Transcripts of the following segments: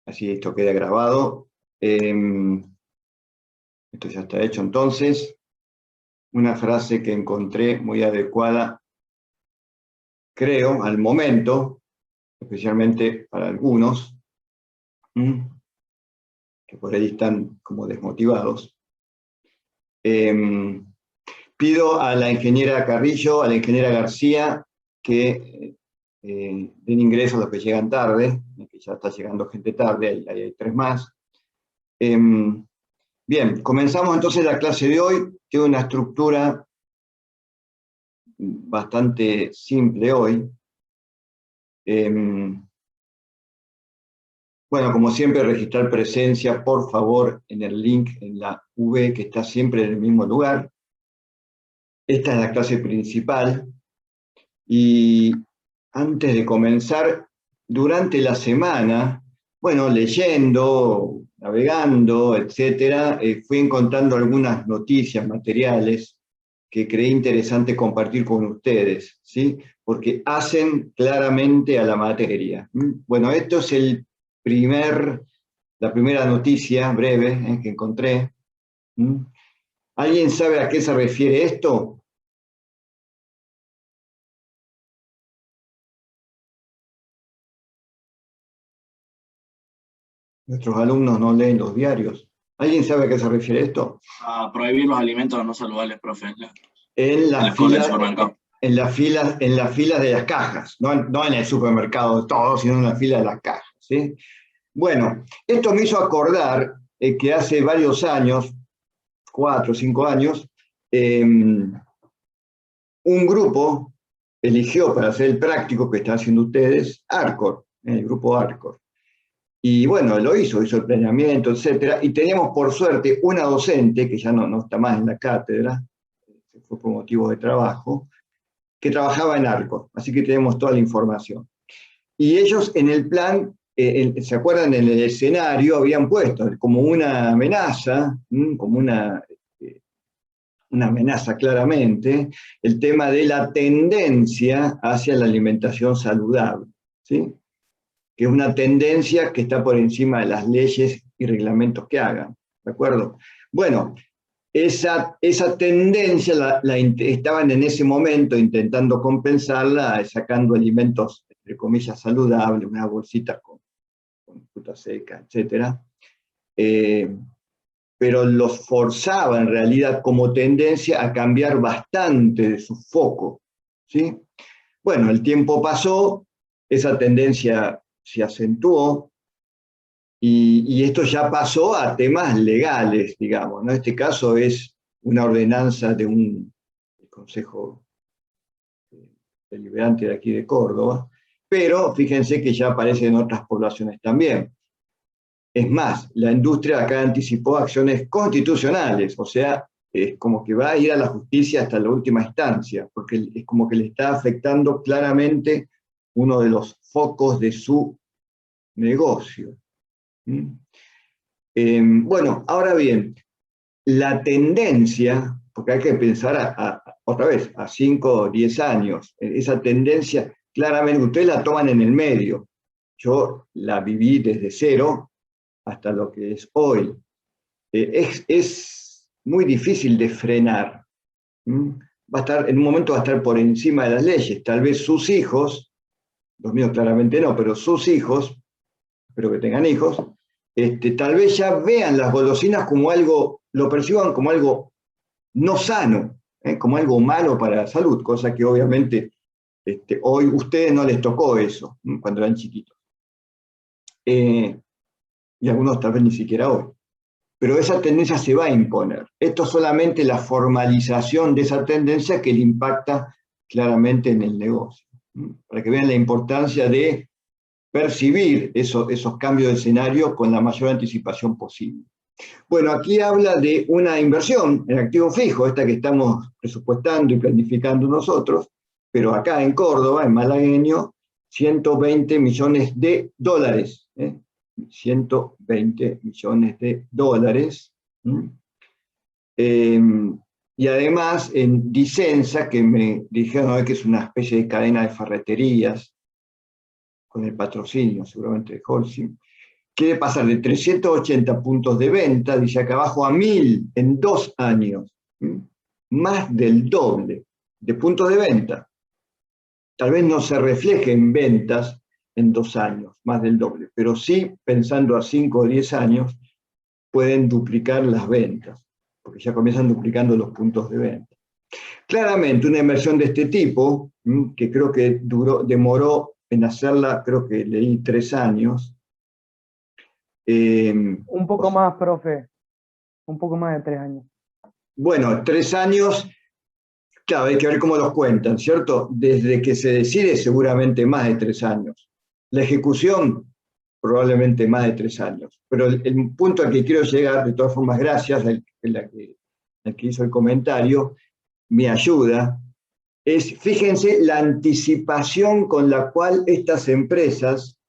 Así esto queda grabado. Esto ya está hecho entonces. Una frase que encontré muy adecuada, creo, al momento, especialmente para algunos, que por ahí están como desmotivados. Pido a la ingeniera Carrillo, a la ingeniera García, que den ingreso a los que llegan tarde, que ya está llegando gente tarde, ahí hay 3 más. Bien, comenzamos entonces la clase de hoy. Tiene una estructura bastante simple hoy. Bueno, como siempre, registrar presencia, por favor, en el link, en la V, que está siempre en el mismo lugar. Esta es la clase principal. Y antes de comenzar, durante la semana, bueno, leyendo, navegando, etcétera, fui encontrando algunas noticias, materiales, que creí interesante compartir con ustedes, ¿sí? Porque hacen claramente a la materia. Bueno, esto es la primera noticia breve que encontré. ¿Alguien sabe a qué se refiere esto? Nuestros alumnos no leen los diarios. ¿Alguien sabe a qué se refiere esto? A prohibir los alimentos no saludables, profe. En las filas de las cajas, no en el supermercado de todo, sino en la fila de las cajas, ¿sí? Bueno, esto me hizo acordar que hace varios años, 4 o 5 años, un grupo eligió para hacer el práctico que están haciendo ustedes, ARCOR, el grupo ARCOR. Y bueno, lo hizo el planeamiento, etcétera, y teníamos por suerte una docente, que ya no está más en la cátedra, fue por motivos de trabajo, que trabajaba en ARCOR, así que tenemos toda la información. Y ellos en el plan, ¿se acuerdan? En el escenario habían puesto como una amenaza, como una amenaza claramente, el tema de la tendencia hacia la alimentación saludable, ¿sí? Que es una tendencia que está por encima de las leyes y reglamentos que hagan, ¿de acuerdo? Bueno, esa tendencia estaban en ese momento intentando compensarla, sacando alimentos, entre comillas, saludables, una bolsita con fruta seca, etc. Pero los forzaba en realidad como tendencia a cambiar bastante de su foco, ¿sí? Bueno, el tiempo pasó, esa tendencia se acentuó, y esto ya pasó a temas legales, digamos, ¿no? Este caso es una ordenanza de un Consejo Deliberante de aquí de Córdoba, pero fíjense que ya aparece en otras poblaciones también. Es más, la industria acá anticipó acciones constitucionales, o sea, es como que va a ir a la justicia hasta la última instancia, porque es como que le está afectando claramente uno de los focos de su negocio. Bueno, ahora bien, la tendencia, porque hay que pensar otra vez, a 5 o 10 años, esa tendencia claramente ustedes la toman en el medio. Yo la viví desde cero hasta lo que es hoy. Es muy difícil de frenar. Va a estar, en un momento va a estar por encima de las leyes. Tal vez sus hijos, los míos claramente no, pero sus hijos, espero que tengan hijos, tal vez ya vean las golosinas como algo, lo perciban como algo no sano, como algo malo para la salud, cosa que obviamente hoy a ustedes no les tocó eso, cuando eran chiquitos. Y algunos tal vez ni siquiera hoy. Pero esa tendencia se va a imponer. Esto es solamente la formalización de esa tendencia que le impacta claramente en el negocio. Para que vean la importancia de percibir esos cambios de escenario con la mayor anticipación posible. Bueno, aquí habla de una inversión en activo fijo, esta que estamos presupuestando y planificando nosotros, pero acá en Córdoba, en malagueño, 120 millones de dólares. 120 millones de dólares. Y además en Disensa, que me dijeron que es una especie de cadena de ferreterías, con el patrocinio seguramente de Holcim, quiere pasar de 380 puntos de venta, dice acá abajo, a 1000 en 2 años. Más del doble de puntos de venta. Tal vez no se refleje en ventas en 2 años, más del doble, pero sí, pensando a 5 o 10 años, pueden duplicar las ventas, porque ya comienzan duplicando los puntos de venta. Claramente, una inversión de este tipo, que creo que demoró en hacerla, creo que leí 3 años. Un poco más, profe. Un poco más de 3 años. Bueno, 3 años, claro, hay que ver cómo los cuentan, ¿cierto? Desde que se decide, seguramente más de 3 años. La ejecución, probablemente más de 3 años. Pero el punto al que quiero llegar, de todas formas, gracias al que hizo el comentario, me ayuda, es, fíjense, la anticipación con la cual estas empresas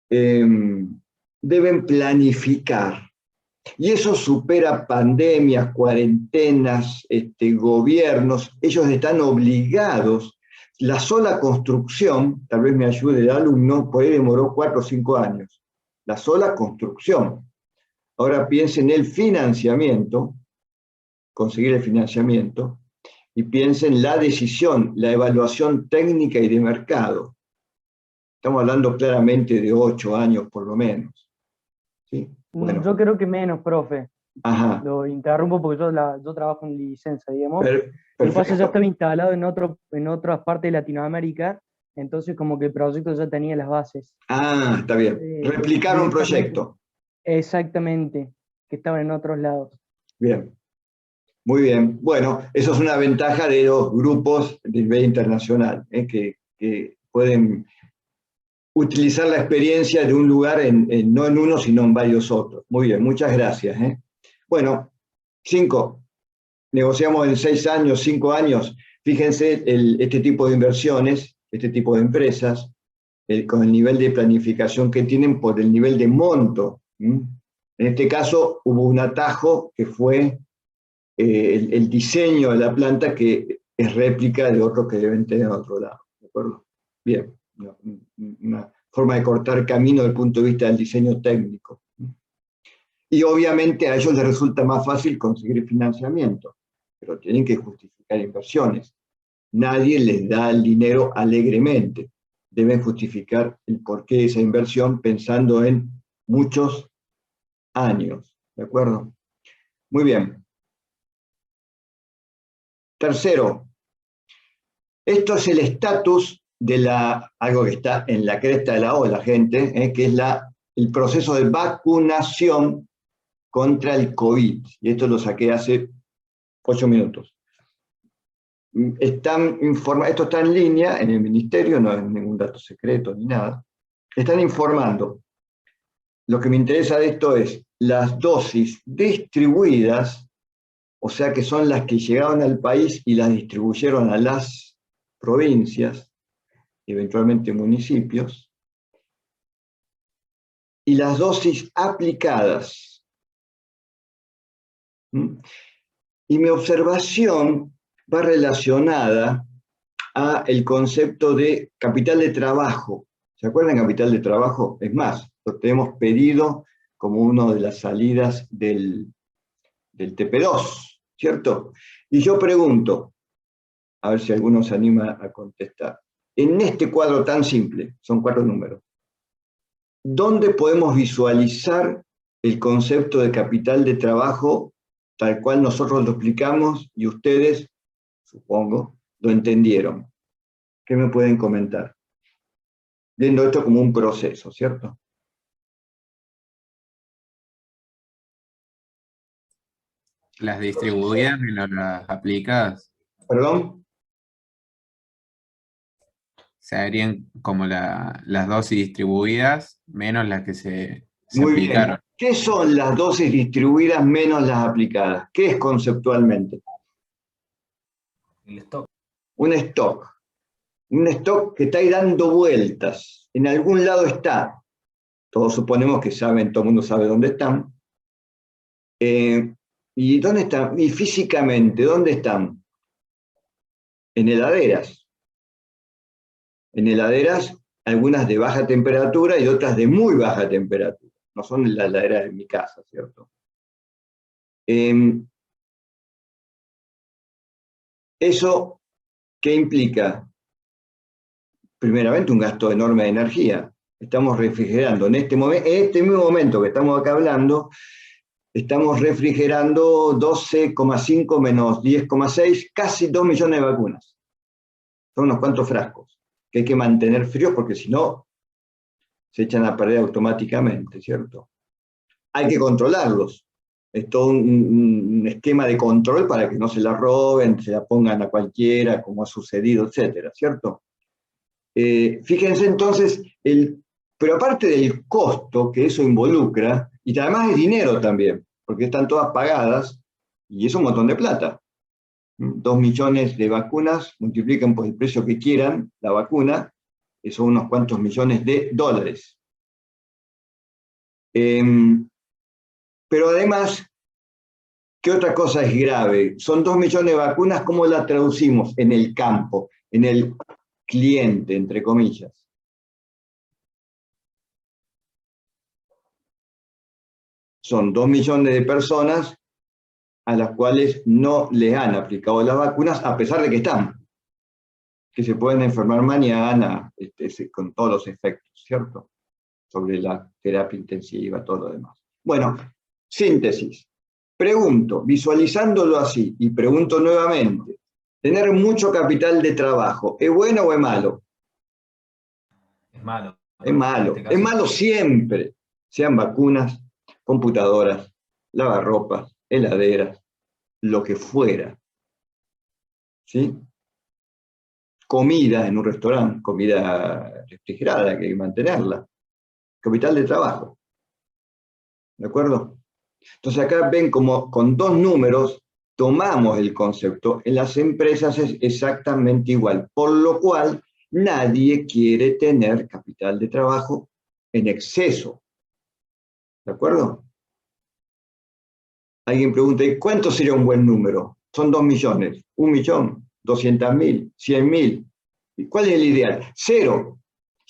deben planificar. Y eso supera pandemias, cuarentenas, gobiernos. Ellos están obligados. La sola construcción, tal vez me ayude el alumno, por ahí demoró 4 o 5 años. La sola construcción. Ahora piensen en el financiamiento, conseguir el financiamiento, y piensen en la decisión, la evaluación técnica y de mercado. Estamos hablando claramente de 8 años por lo menos. ¿Sí? Bueno. Yo creo que menos, profe. Ajá. Lo interrumpo porque yo trabajo en licencia, digamos. Perfecto. El paso ya estaba instalado en otras partes de Latinoamérica, entonces como que el proyecto ya tenía las bases. Ah, está bien. Replicar un proyecto. Exactamente, que estaban en otros lados. Bien. Muy bien. Bueno, eso es una ventaja de los grupos del nivel internacional, que pueden utilizar la experiencia de un lugar no en uno, sino en varios otros. Muy bien, muchas gracias. Bueno, 5. Negociamos en 6 años, 5 años. Fíjense este tipo de inversiones, este tipo de empresas, con el nivel de planificación que tienen por el nivel de monto. En este caso hubo un atajo que fue el diseño de la planta, que es réplica de otros que deben tener a otro lado. ¿De acuerdo? Bien, una forma de cortar camino desde el punto de vista del diseño técnico. Y obviamente a ellos les resulta más fácil conseguir financiamiento, pero tienen que justificar inversiones. Nadie les da el dinero alegremente. Deben justificar el porqué de esa inversión pensando en muchos años. ¿De acuerdo? Muy bien. Tercero, esto es el estatus de algo que está en la cresta de la ola, gente, que es el proceso de vacunación contra el COVID. Y esto lo saqué hace 8 minutos. Esto está en línea en el ministerio, no es ningún dato secreto ni nada. Están informando. Lo que me interesa de esto es las dosis distribuidas, o sea que son las que llegaron al país y las distribuyeron a las provincias, eventualmente municipios, y las dosis aplicadas. Y mi observación va relacionada al concepto de capital de trabajo. ¿Se acuerdan de capital de trabajo? Es más, lo tenemos pedido como una de las salidas del TP2, ¿cierto? Y yo pregunto, a ver si alguno se anima a contestar, en este cuadro tan simple, son 4 números, ¿dónde podemos visualizar el concepto de capital de trabajo tal cual nosotros lo explicamos y ustedes, supongo, lo entendieron? ¿Qué me pueden comentar? Viendo esto como un proceso, ¿cierto? Las distribuidas menos las aplicadas. ¿Perdón? Se harían como las dosis distribuidas menos las que se Muy aplicaron. bien. ¿Qué son las dosis distribuidas menos las aplicadas? ¿Qué es conceptualmente? El stock. Un stock. Un stock que está ahí dando vueltas. En algún lado está. Todos suponemos que saben, todo el mundo sabe dónde están. ¿Y dónde están? Y físicamente, ¿dónde están? En heladeras. En heladeras, algunas de baja temperatura y otras de muy baja temperatura. no son en la heladera de mi casa, ¿cierto? ¿Eso qué implica? Primeramente, un gasto enorme de energía. Estamos refrigerando en este mismo momento que estamos acá hablando, estamos refrigerando 12,5 menos 10,6, casi 2 millones de vacunas. Son unos cuantos frascos que hay que mantener fríos porque si no, se echan a perder automáticamente, ¿cierto? Hay que controlarlos. Es todo un esquema de control para que no se la roben, se la pongan a cualquiera, como ha sucedido, etcétera, ¿cierto? Fíjense entonces, pero aparte del costo que eso involucra, y además es dinero también, porque están todas pagadas, y es un montón de plata. 2 millones de vacunas, multiplican por el precio que quieran la vacuna, son unos cuantos millones de dólares. Pero además, ¿qué otra cosa es grave? Son 2 millones de vacunas, ¿cómo la traducimos en el campo, en el cliente, entre comillas? Son 2 millones de personas a las cuales no les han aplicado las vacunas, a pesar de que están, que se pueden enfermar mañana, con todos los efectos, ¿cierto? Sobre la terapia intensiva, todo lo demás. Bueno, síntesis. Pregunto, visualizándolo así, y pregunto nuevamente, ¿tener mucho capital de trabajo es bueno o es malo? Es malo. Es malo. Es malo siempre. Sean vacunas, computadoras, lavarropas, heladeras, lo que fuera. ¿Sí? Comida en un restaurante, comida refrigerada, que hay que mantenerla. Capital de trabajo. ¿De acuerdo? Entonces acá ven como con 2 números tomamos el concepto. En las empresas es exactamente igual, por lo cual nadie quiere tener capital de trabajo en exceso. ¿De acuerdo? Alguien pregunta, ¿y cuánto sería un buen número? Son 2 millones, 1 millón, 200.000, 100.000. ¿Y cuál es el ideal? 0.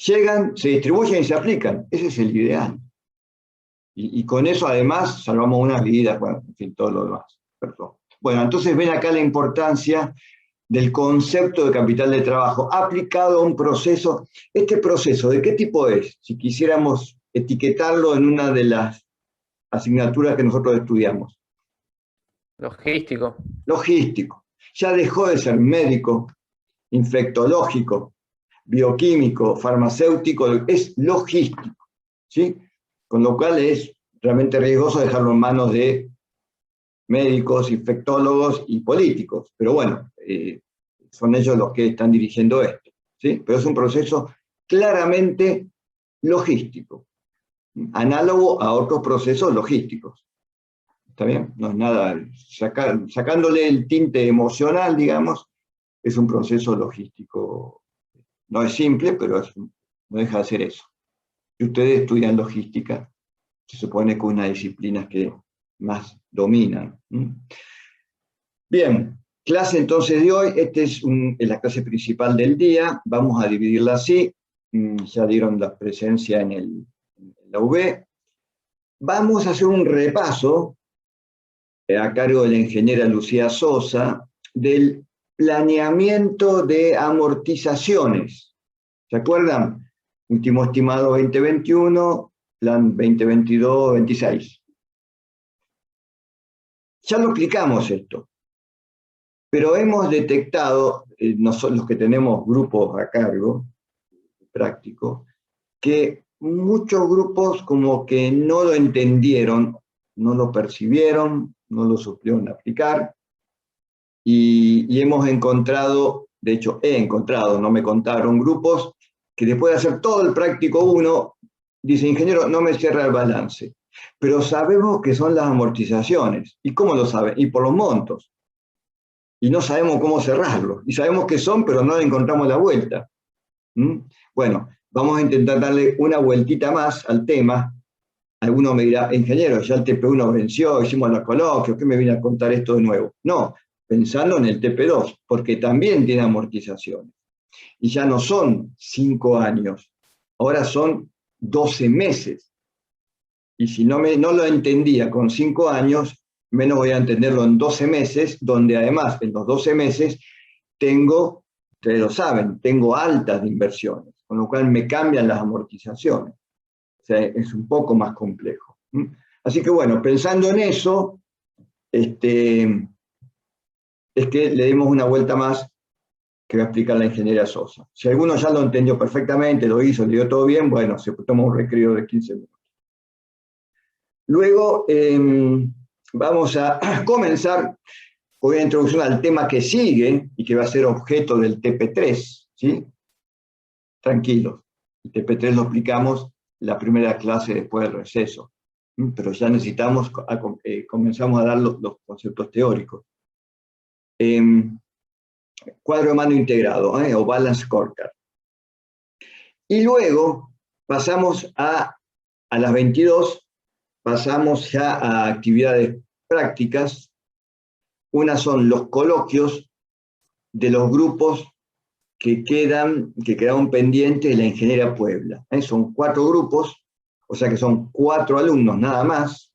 Llegan, se distribuyen y se aplican. Ese es el ideal. Y con eso además salvamos unas vidas, bueno, en fin, todo lo demás. Perdón. Bueno, entonces ven acá la importancia del concepto de capital de trabajo aplicado a un proceso. ¿Este proceso de qué tipo es? Si quisiéramos etiquetarlo en una de las asignaturas que nosotros estudiamos. Logístico. Logístico. Ya dejó de ser médico, infectológico, bioquímico, farmacéutico, es logístico, ¿sí? Con lo cual es realmente riesgoso dejarlo en manos de médicos, infectólogos y políticos. Pero bueno, son ellos los que están dirigiendo esto, ¿sí? Pero es un proceso claramente logístico, análogo a otros procesos logísticos. ¿Está bien? No es nada, sacándole el tinte emocional, digamos, es un proceso logístico. No es simple, pero no deja de ser eso. Si ustedes estudian logística, se supone que una disciplina que más dominan. Bien, clase entonces de hoy, esta es la clase principal del día, vamos a dividirla así, ya dieron la presencia en la UB. Vamos a hacer un repaso, a cargo de la ingeniera Lucía Sosa, del planeamiento de amortizaciones. ¿Se acuerdan? Último estimado 2021, plan 2022-26. Ya lo explicamos esto, pero hemos detectado, los que tenemos grupos a cargo, prácticos, que muchos grupos como que no lo entendieron, no lo percibieron, no lo supieron aplicar, y hemos encontrado, de hecho he encontrado, no me contaron, grupos que después de hacer todo el práctico 1, dice, ingeniero, no me cierra el balance. Pero sabemos que son las amortizaciones. ¿Y cómo lo saben? Y por los montos. Y no sabemos cómo cerrarlos. Y sabemos que son, pero no le encontramos la vuelta. Bueno, vamos a intentar darle una vueltita más al tema. Alguno me dirá, ingeniero, ya el TP1 venció, hicimos los coloquios, ¿qué me viene a contar esto de nuevo? No, pensando en el TP2, porque también tiene amortizaciones. Y ya no son 5 años, ahora son 12 meses. Y si no lo entendía con 5 años, menos voy a entenderlo en 12 meses, donde además en los 12 meses tengo, ustedes lo saben, tengo altas de inversiones, con lo cual me cambian las amortizaciones. O sea, es un poco más complejo. Así que bueno, pensando en eso, es que le demos una vuelta más que va a explicar la ingeniera Sosa. Si alguno ya lo entendió perfectamente, lo hizo, le dio todo bien, bueno, se toma un recreo de 15 minutos. Luego vamos a comenzar con una introducción al tema que sigue y que va a ser objeto del TP3, ¿sí? Tranquilos, el TP3 lo explicamos la primera clase después del receso, pero ya necesitamos, comenzamos a dar los conceptos teóricos. Cuadro de mando integrado, o Balance Scorecard. Y luego pasamos a las 22, pasamos ya a actividades prácticas. Una son los coloquios de los grupos que quedaron pendientes de la Ingeniería Puebla. Son 4 grupos, o sea que son 4 alumnos nada más,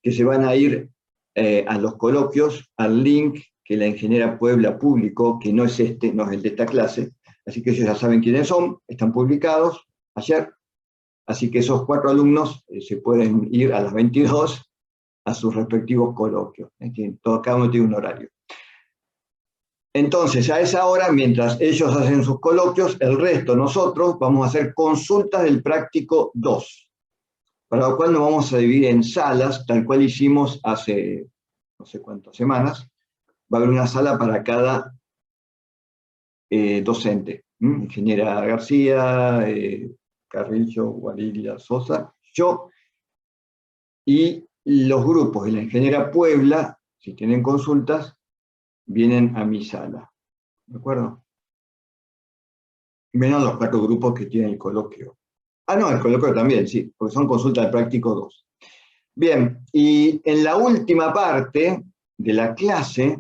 que se van a ir a los coloquios, al link que la Ingeniera Puebla publicó, que no es no es el de esta clase, así que ellos ya saben quiénes son, están publicados ayer, así que esos 4 alumnos se pueden ir a las 22 a sus respectivos coloquios, cada uno tiene un horario. Entonces, a esa hora, mientras ellos hacen sus coloquios, el resto, nosotros, vamos a hacer consultas del práctico 2, para lo cual nos vamos a dividir en salas, tal cual hicimos hace no sé cuántas semanas. Va a haber una sala para cada docente. Ingeniera García, Carrillo, Guarilia, Sosa, yo, y los grupos de la Ingeniera Puebla, si tienen consultas, vienen a mi sala. ¿De acuerdo? Menos los 4 grupos que tienen el coloquio. Ah, no, el coloquio también, sí, porque son consultas de práctico 2. Bien, y en la última parte de la clase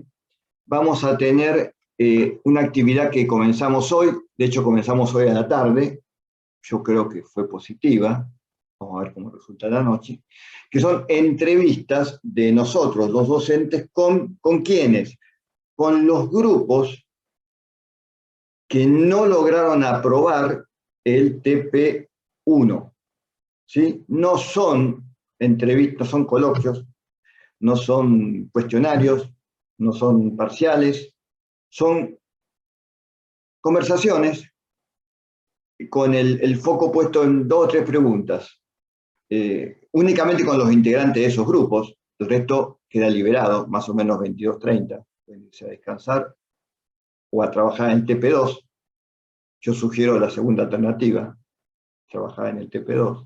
vamos a tener una actividad que comenzamos hoy, de hecho comenzamos hoy a la tarde, yo creo que fue positiva, vamos a ver cómo resulta la noche, que son entrevistas de nosotros, los docentes, ¿con quiénes? Con los grupos que no lograron aprobar el TP1, ¿sí? No son entrevistas, son coloquios, no son cuestionarios, no son parciales, son conversaciones con el foco puesto en 2 o 3 preguntas, únicamente con los integrantes de esos grupos, el resto queda liberado, más o menos 22:30, pueden irse a descansar o a trabajar en el TP2. Yo sugiero la segunda alternativa, trabajar en el TP2.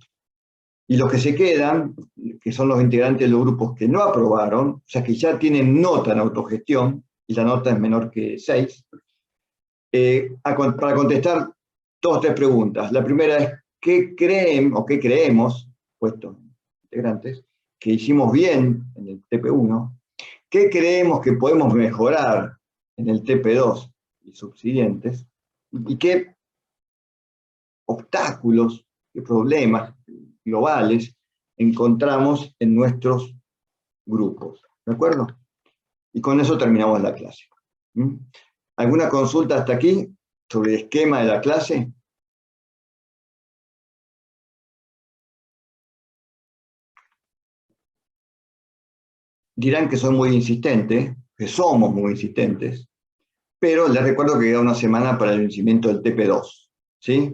Y los que se quedan, que son los integrantes de los grupos que no aprobaron, o sea que ya tienen nota en autogestión, y la nota es menor que 6, para contestar 2 o 3 preguntas. La primera es, ¿qué creen o qué creemos, puestos integrantes, que hicimos bien en el TP1? ¿Qué creemos que podemos mejorar en el TP2 y subsiguientes? ¿Y qué obstáculos, qué problemas globales encontramos en nuestros grupos? ¿De acuerdo? Y con eso terminamos la clase. ¿Alguna consulta hasta aquí sobre el esquema de la clase? Dirán que soy muy insistente, que somos muy insistentes, pero les recuerdo que queda una semana para el vencimiento del TP2, ¿sí?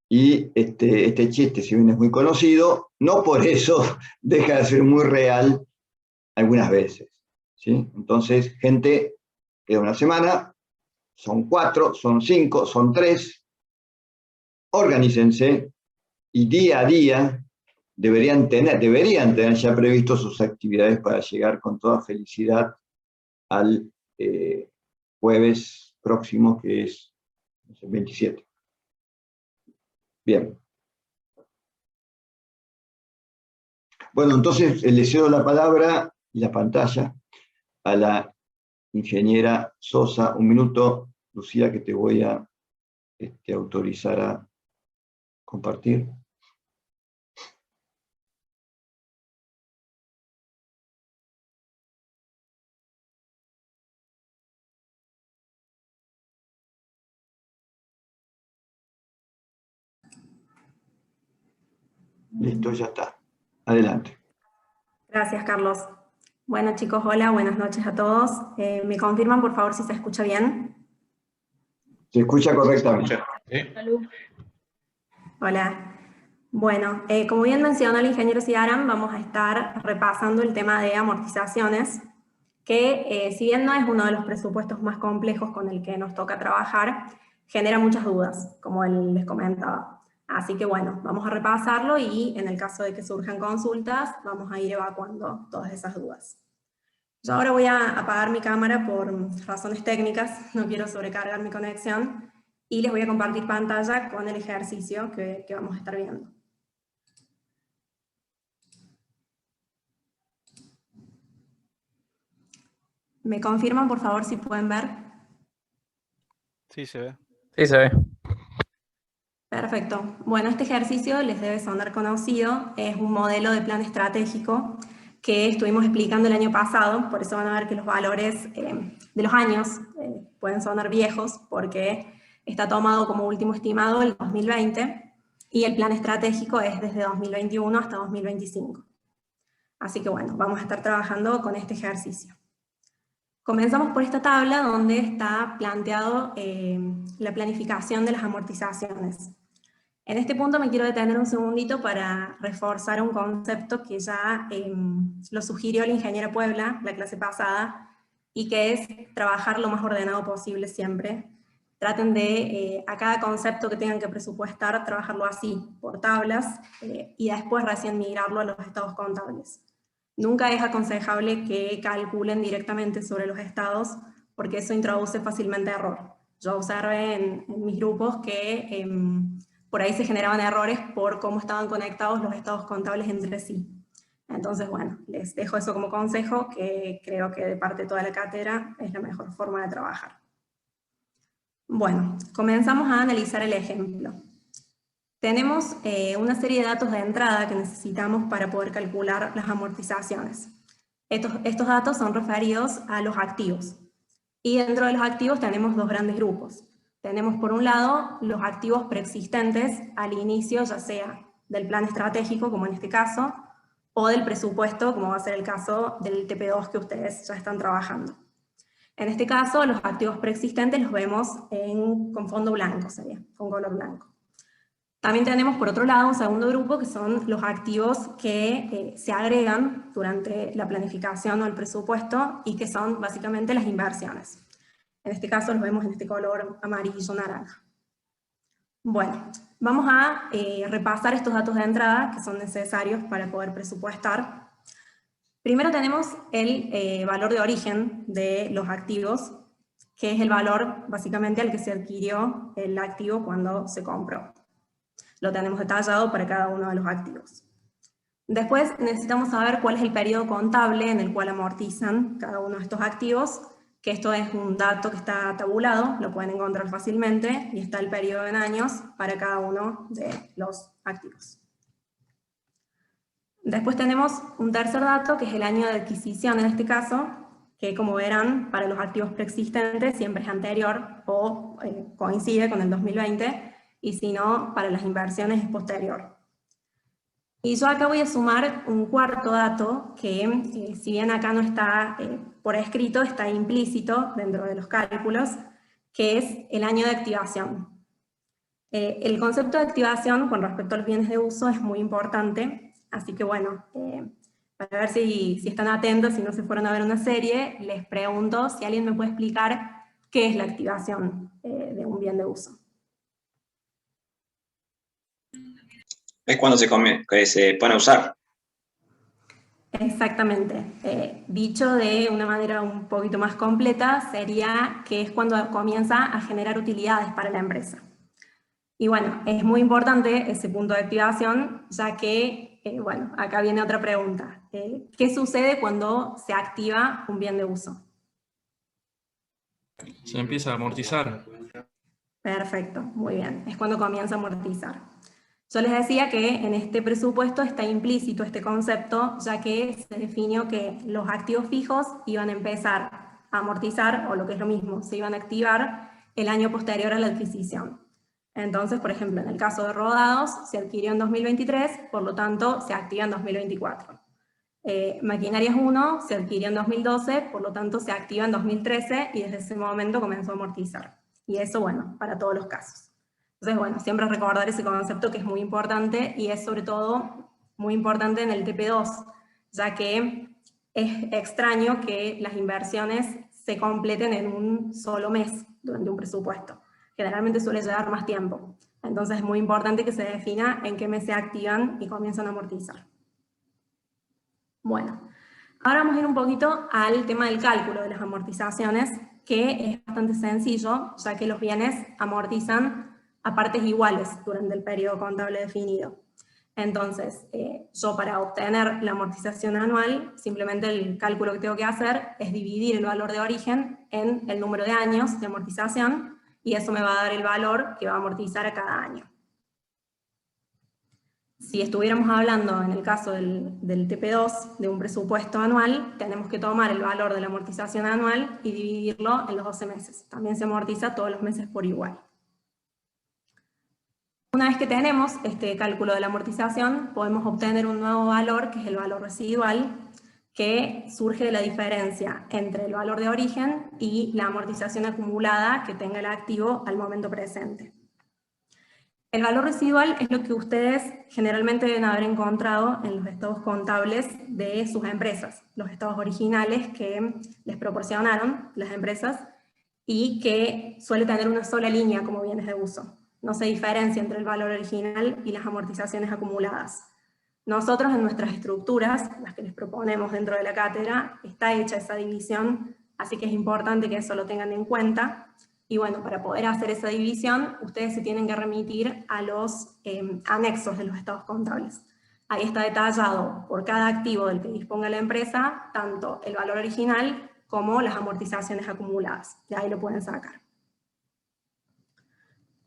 Y este chiste, si bien es muy conocido, no por eso deja de ser muy real algunas veces, ¿sí? Entonces, gente, queda una semana, son 4, son 5, son 3, organícense y día a día deberían tener ya previsto sus actividades para llegar con toda felicidad al jueves próximo, que es el 27. Bien. Bueno, entonces le cedo la palabra y la pantalla a la ingeniera Sosa. Un minuto, Lucía, que te voy a autorizar a compartir. Listo, ya está. Adelante. Gracias, Carlos. Bueno, chicos, hola, buenas noches a todos. ¿Me confirman, por favor, si se escucha bien? Se escucha correctamente. Hola. Bueno, como bien mencionó el ingeniero Sidaram, vamos a estar repasando el tema de amortizaciones, que si bien no es uno de los presupuestos más complejos con el que nos toca trabajar, genera muchas dudas, como él les comentaba. Así que bueno, vamos a repasarlo y en el caso de que surjan consultas, vamos a ir evacuando todas esas dudas. Yo ahora voy a apagar mi cámara por razones técnicas, no quiero sobrecargar mi conexión, y les voy a compartir pantalla con el ejercicio que vamos a estar viendo. ¿Me confirman, por favor, si pueden ver? Sí, se ve. Sí, se ve. Perfecto. Bueno, este ejercicio les debe sonar conocido, es un modelo de plan estratégico que estuvimos explicando el año pasado, por eso van a ver que los valores de los años pueden sonar viejos, porque está tomado como último estimado el 2020, y el plan estratégico es desde 2021 hasta 2025. Así que bueno, vamos a estar trabajando con este ejercicio. Comenzamos por esta tabla donde está planteado la planificación de las amortizaciones. En este punto me quiero detener un segundito para reforzar un concepto que ya lo sugirió el ingeniero Puebla la clase pasada, y que es trabajar lo más ordenado posible siempre. Traten de, a cada concepto que tengan que presupuestar, trabajarlo así, por tablas, y después recién migrarlo a los estados contables. Nunca es aconsejable que calculen directamente sobre los estados, porque eso introduce fácilmente error. Yo observé en mis grupos que por ahí se generaban errores por cómo estaban conectados los estados contables entre sí. Entonces, bueno, les dejo eso como consejo, que creo que de parte de toda la cátedra es la mejor forma de trabajar. Bueno, comenzamos a analizar el ejemplo. Tenemos una serie de datos de entrada que necesitamos para poder calcular las amortizaciones. Estos datos son referidos a los activos. Y dentro de los activos tenemos dos grandes grupos. Tenemos por un lado los activos preexistentes al inicio, ya sea del plan estratégico, como en este caso, o del presupuesto, como va a ser el caso del TP2 que ustedes ya están trabajando. En este caso, los activos preexistentes los vemos con fondo blanco, sería, con color blanco. También tenemos por otro lado un segundo grupo que son los activos que se agregan durante la planificación o el presupuesto y que son básicamente las inversiones. En este caso los vemos en este color amarillo-naranja. Bueno, vamos a repasar estos datos de entrada que son necesarios para poder presupuestar. Primero tenemos el valor de origen de los activos, que es el valor básicamente al que se adquirió el activo cuando se compró. Lo tenemos detallado para cada uno de los activos. Después necesitamos saber cuál es el periodo contable en el cual amortizan cada uno de estos activos, que esto es un dato que está tabulado, lo pueden encontrar fácilmente, y está el periodo en años para cada uno de los activos. Después tenemos un tercer dato, que es el año de adquisición en este caso, que como verán, para los activos preexistentes siempre es anterior o coincide con el 2020, y si no, para las inversiones es posterior. Y yo acá voy a sumar un cuarto dato que, si bien acá no está por escrito, está implícito dentro de los cálculos, que es el año de activación. El concepto de activación con respecto a los bienes de uso es muy importante, así que bueno, para ver si están atentos, si no se fueron a ver una serie, les pregunto si alguien me puede explicar qué es la activación de un bien de uso. Es cuando se pone a usar. Exactamente. Dicho de una manera un poquito más completa, sería que es cuando comienza a generar utilidades para la empresa. Y bueno, es muy importante ese punto de activación, ya que, bueno, acá viene otra pregunta. ¿Qué sucede cuando se activa un bien de uso? Se empieza a amortizar. Perfecto, muy bien. Es cuando comienza a amortizar. Yo les decía que en este presupuesto está implícito este concepto, ya que se definió que los activos fijos iban a empezar a amortizar, o lo que es lo mismo, se iban a activar el año posterior a la adquisición. Entonces, por ejemplo, en el caso de Rodados, se adquirió en 2023, por lo tanto, se activa en 2024. Maquinarias 1 se adquirió en 2012, por lo tanto, se activa en 2013 y desde ese momento comenzó a amortizar. Y eso, bueno, para todos los casos. Entonces, bueno, siempre recordar ese concepto que es muy importante y es sobre todo muy importante en el TP2, ya que es extraño que las inversiones se completen en un solo mes durante un presupuesto. Generalmente suele llevar más tiempo. Entonces es muy importante que se defina en qué mes se activan y comienzan a amortizar. Bueno, ahora vamos a ir un poquito al tema del cálculo de las amortizaciones, que es bastante sencillo, ya que los bienes amortizan a partes iguales durante el periodo contable definido. Entonces, yo para obtener la amortización anual, simplemente el cálculo que tengo que hacer es dividir el valor de origen en el número de años de amortización, y eso me va a dar el valor que va a amortizar a cada año. Si estuviéramos hablando en el caso del TP2 de un presupuesto anual, tenemos que tomar el valor de la amortización anual y dividirlo en los 12 meses. También se amortiza todos los meses por igual. Una vez que tenemos este cálculo de la amortización, podemos obtener un nuevo valor, que es el valor residual, que surge de la diferencia entre el valor de origen y la amortización acumulada que tenga el activo al momento presente. El valor residual es lo que ustedes generalmente deben haber encontrado en los estados contables de sus empresas, los estados originales que les proporcionaron las empresas y que suele tener una sola línea como bienes de uso. No se diferencia entre el valor original y las amortizaciones acumuladas. Nosotros en nuestras estructuras, las que les proponemos dentro de la cátedra, está hecha esa división, así que es importante que eso lo tengan en cuenta. Y bueno, para poder hacer esa división, ustedes se tienen que remitir a los anexos de los estados contables. Ahí está detallado por cada activo del que disponga la empresa, tanto el valor original como las amortizaciones acumuladas. De ahí lo pueden sacar.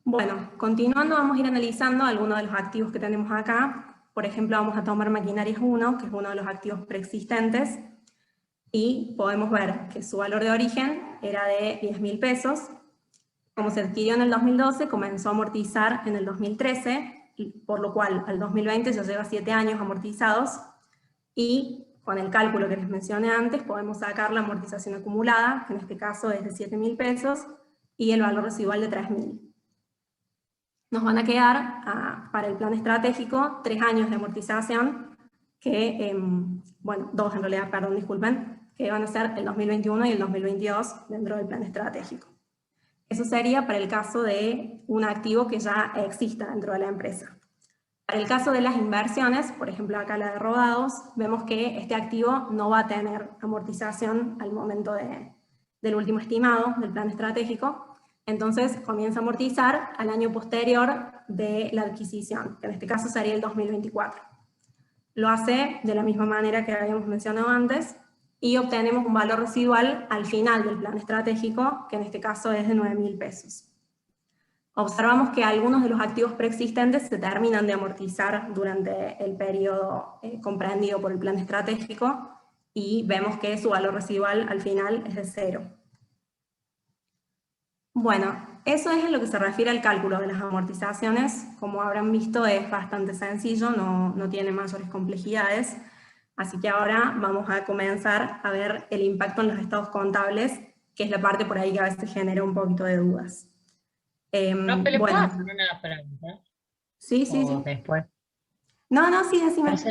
Bueno, continuando vamos a ir analizando algunos de los activos que tenemos acá. Por ejemplo, vamos a tomar Maquinarias 1, que es uno de los activos preexistentes, y podemos ver que su valor de origen era de 10.000 pesos. Como se adquirió en el 2012, comenzó a amortizar en el 2013, por lo cual al 2020 ya lleva 7 años amortizados, y con el cálculo que les mencioné antes podemos sacar la amortización acumulada, que en este caso es de 7.000 pesos, y el valor residual de 3.000. Nos van a quedar, para el plan estratégico, 3 años de amortización, que, bueno, 2 en realidad, perdón, disculpen, que van a ser el 2021 y el 2022 dentro del plan estratégico. Eso sería para el caso de un activo que ya exista dentro de la empresa. Para el caso de las inversiones, por ejemplo acá la de Rodados, vemos que este activo no va a tener amortización al momento del último estimado del plan estratégico, entonces comienza a amortizar al año posterior de la adquisición, que en este caso sería el 2024. Lo hace de la misma manera que habíamos mencionado antes, y obtenemos un valor residual al final del plan estratégico, que en este caso es de 9.000 pesos. Observamos que algunos de los activos preexistentes se terminan de amortizar durante el periodo comprendido por el plan estratégico, y vemos que su valor residual al final es de 0. Bueno, eso es en lo que se refiere al cálculo de las amortizaciones. Como habrán visto, es bastante sencillo, no tiene mayores complejidades. Así que ahora vamos a comenzar a ver el impacto en los estados contables, que es la parte por ahí que a veces genera un poquito de dudas. Profe, ¿le puedo Bueno. hacer una pregunta? Sí, sí, O sí. después. No, sí, decime. O sea,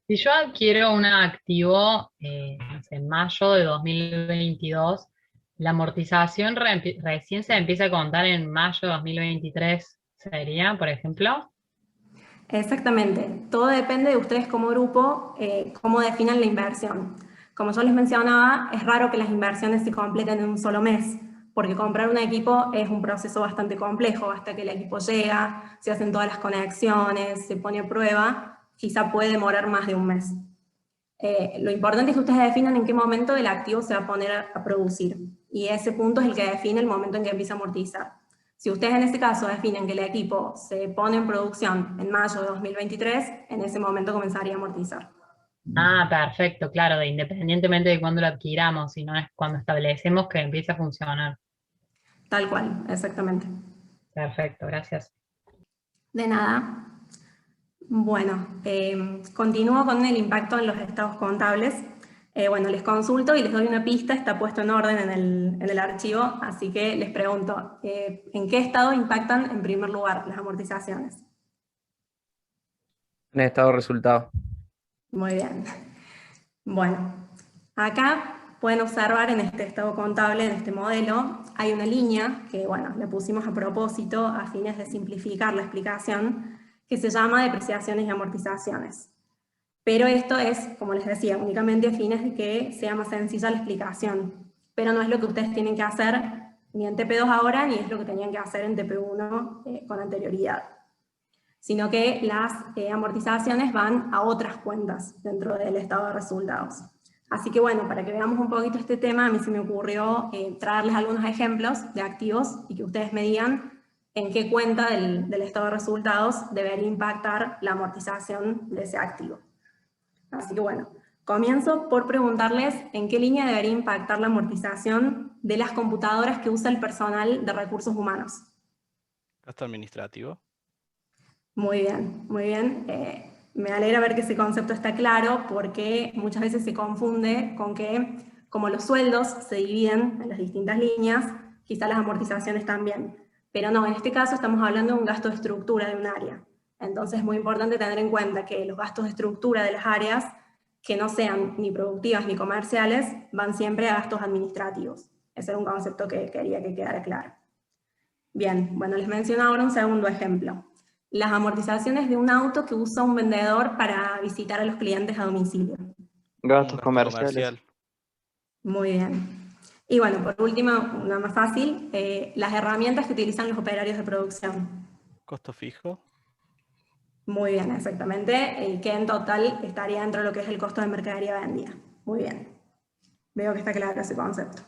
si yo adquiero un activo no sé, en mayo de 2022, la amortización recién se empieza a contar en mayo de 2023, ¿sería, por ejemplo? Exactamente. Todo depende de ustedes como grupo, cómo definan la inversión. Como yo les mencionaba, es raro que las inversiones se completen en un solo mes, porque comprar un equipo es un proceso bastante complejo. Hasta que el equipo llega, se hacen todas las conexiones, se pone a prueba, quizá puede demorar más de un mes. Lo importante es que ustedes definan en qué momento el activo se va a poner a producir, y ese punto es el que define el momento en que empieza a amortizar. Si ustedes en este caso definen que el equipo se pone en producción en mayo de 2023, en ese momento comenzaría a amortizar. Ah, perfecto, claro, independientemente de cuándo lo adquiramos, sino es cuando establecemos que empiece a funcionar. Tal cual, exactamente. Perfecto, gracias. De nada. Bueno, continúo con el impacto en los estados contables. Bueno, les consulto y les doy una pista, está puesto en orden en el archivo, así que les pregunto, ¿en qué estado impactan en primer lugar las amortizaciones? En estado de resultado. Muy bien. Bueno, acá pueden observar en este estado contable, en este modelo, hay una línea que, bueno, le pusimos a propósito a fines de simplificar la explicación, que se llama depreciaciones y amortizaciones. Pero esto es, como les decía, únicamente a fines de que sea más sencilla la explicación. Pero no es lo que ustedes tienen que hacer ni en TP2 ahora, ni es lo que tenían que hacer en TP1 con anterioridad. Sino que las amortizaciones van a otras cuentas dentro del estado de resultados. Así que bueno, para que veamos un poquito este tema, a mí se me ocurrió traerles algunos ejemplos de activos y que ustedes me digan en qué cuenta del estado de resultados debería impactar la amortización de ese activo. Así que bueno, comienzo por preguntarles en qué línea debería impactar la amortización de las computadoras que usa el personal de recursos humanos. Gasto administrativo. Muy bien, muy bien. Me alegra ver que ese concepto está claro porque muchas veces se confunde con que como los sueldos se dividen en las distintas líneas, quizás las amortizaciones también. Pero no, en este caso estamos hablando de un gasto de estructura de un área. Entonces es muy importante tener en cuenta que los gastos de estructura de las áreas que no sean ni productivas ni comerciales van siempre a gastos administrativos. Ese era un concepto que quería que quedara claro. Bien, bueno, les menciono ahora un segundo ejemplo. Las amortizaciones de un auto que usa un vendedor para visitar a los clientes a domicilio. Gastos Gasto comerciales. comercial. Muy bien. Y bueno, por último, una más fácil, las herramientas que utilizan los operarios de producción. Costo fijo. Muy bien, exactamente, que en total estaría dentro de lo que es el costo de mercadería vendida. Muy bien. Veo que está claro ese concepto.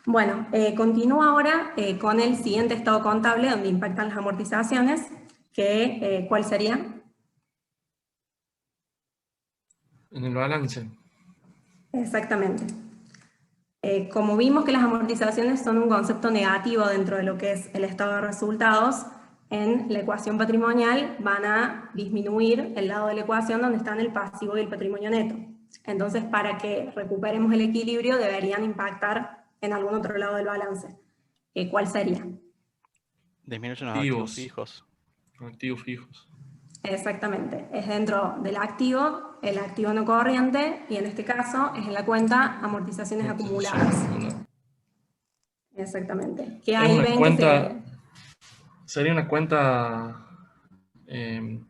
Bueno, continúo ahora con el siguiente estado contable donde impactan las amortizaciones, que ¿cuál sería? En el balance. Exactamente. Como vimos que las amortizaciones son un concepto negativo dentro de lo que es el estado de resultados, en la ecuación patrimonial van a disminuir el lado de la ecuación donde están el pasivo y el patrimonio neto. Entonces, para que recuperemos el equilibrio, deberían impactar en algún otro lado del balance. ¿Cuál sería? Disminuyen los activos fijos. Activos fijos. Exactamente. Es dentro del activo, el activo no corriente, y en este caso es en la cuenta amortizaciones acumuladas. Exactamente. Que ahí ven cuenta, que sería una cuenta de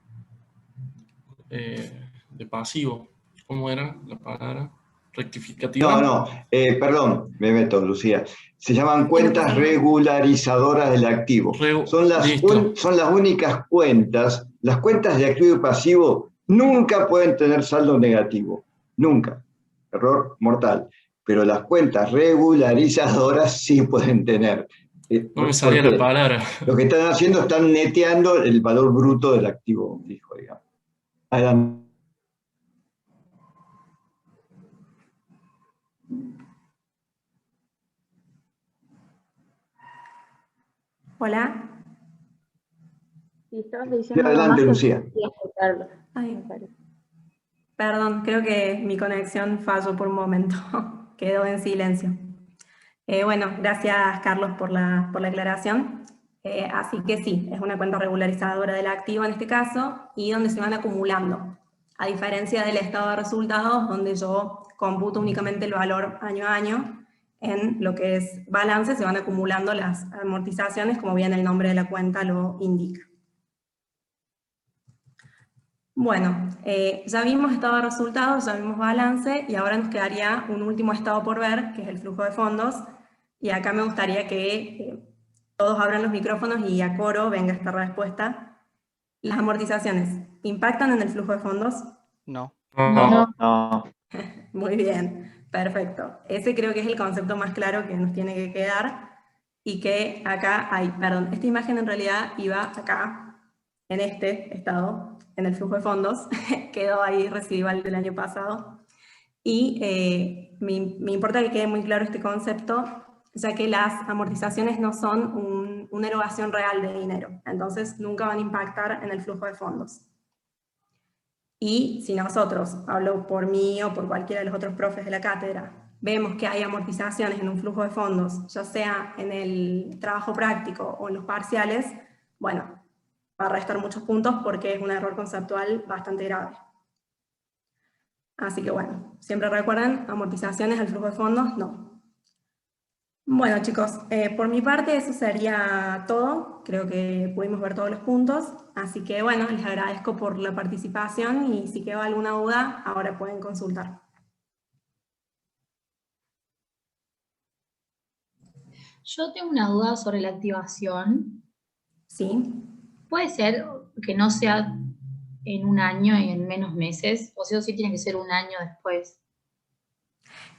pasivo. ¿Cómo era la palabra? ¿Rectificativa? No, perdón, me meto, Lucía. Se llaman cuentas regularizadoras del activo. Son las únicas cuentas, las cuentas de activo y pasivo nunca pueden tener saldo negativo, nunca. Error mortal. Pero las cuentas regularizadoras sí pueden tener. No me salía la palabra. Lo que están haciendo, están neteando el valor bruto del activo, dijo, digamos. Adelante. Hola. Si estabas diciendo adelante, Lucía. Ay, perdón, creo que mi conexión falló por un momento. Quedó en silencio. Bueno, gracias Carlos por la aclaración. Así que sí, es una cuenta regularizadora del activo en este caso, y donde se van acumulando. A diferencia del estado de resultados, donde yo computo únicamente el valor año a año, en lo que es balance se van acumulando las amortizaciones, como bien el nombre de la cuenta lo indica. Bueno, ya vimos estado de resultados, ya vimos balance, y ahora nos quedaría un último estado por ver, que es el flujo de fondos, y acá me gustaría que todos abran los micrófonos y a coro venga esta respuesta. ¿Las amortizaciones impactan en el flujo de fondos? No. No. Muy bien. Perfecto. Ese creo que es el concepto más claro que nos tiene que quedar, y que acá hay, perdón, esta imagen en realidad iba acá, en este estado, en el flujo de fondos, quedó ahí residual del año pasado, y me importa que quede muy claro este concepto, ya que las amortizaciones no son una erogación real de dinero, entonces nunca van a impactar en el flujo de fondos. Y si nosotros, hablo por mí o por cualquiera de los otros profes de la cátedra, vemos que hay amortizaciones en un flujo de fondos, ya sea en el trabajo práctico o en los parciales, bueno, va a restar muchos puntos porque es un error conceptual bastante grave. Así que bueno, siempre recuerden, amortizaciones al flujo de fondos, no. Bueno chicos, por mi parte eso sería todo, creo que pudimos ver todos los puntos, así que bueno, les agradezco por la participación y si quedó alguna duda, ahora pueden consultar. Yo tengo una duda sobre la activación. Sí. ¿Puede ser que no sea en un año y en menos meses? ¿O sí tiene que ser un año después?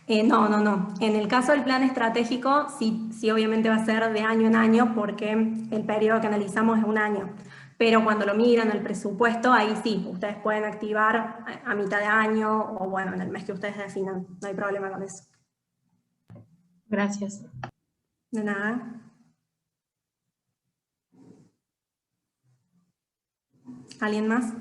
No. En el caso del plan estratégico, sí obviamente va a ser de año en año porque el periodo que analizamos es un año. Pero cuando lo miran al presupuesto, ahí sí, ustedes pueden activar a mitad de año o bueno, en el mes que ustedes definan. No hay problema con eso. Gracias. De nada. ¿Alguien más?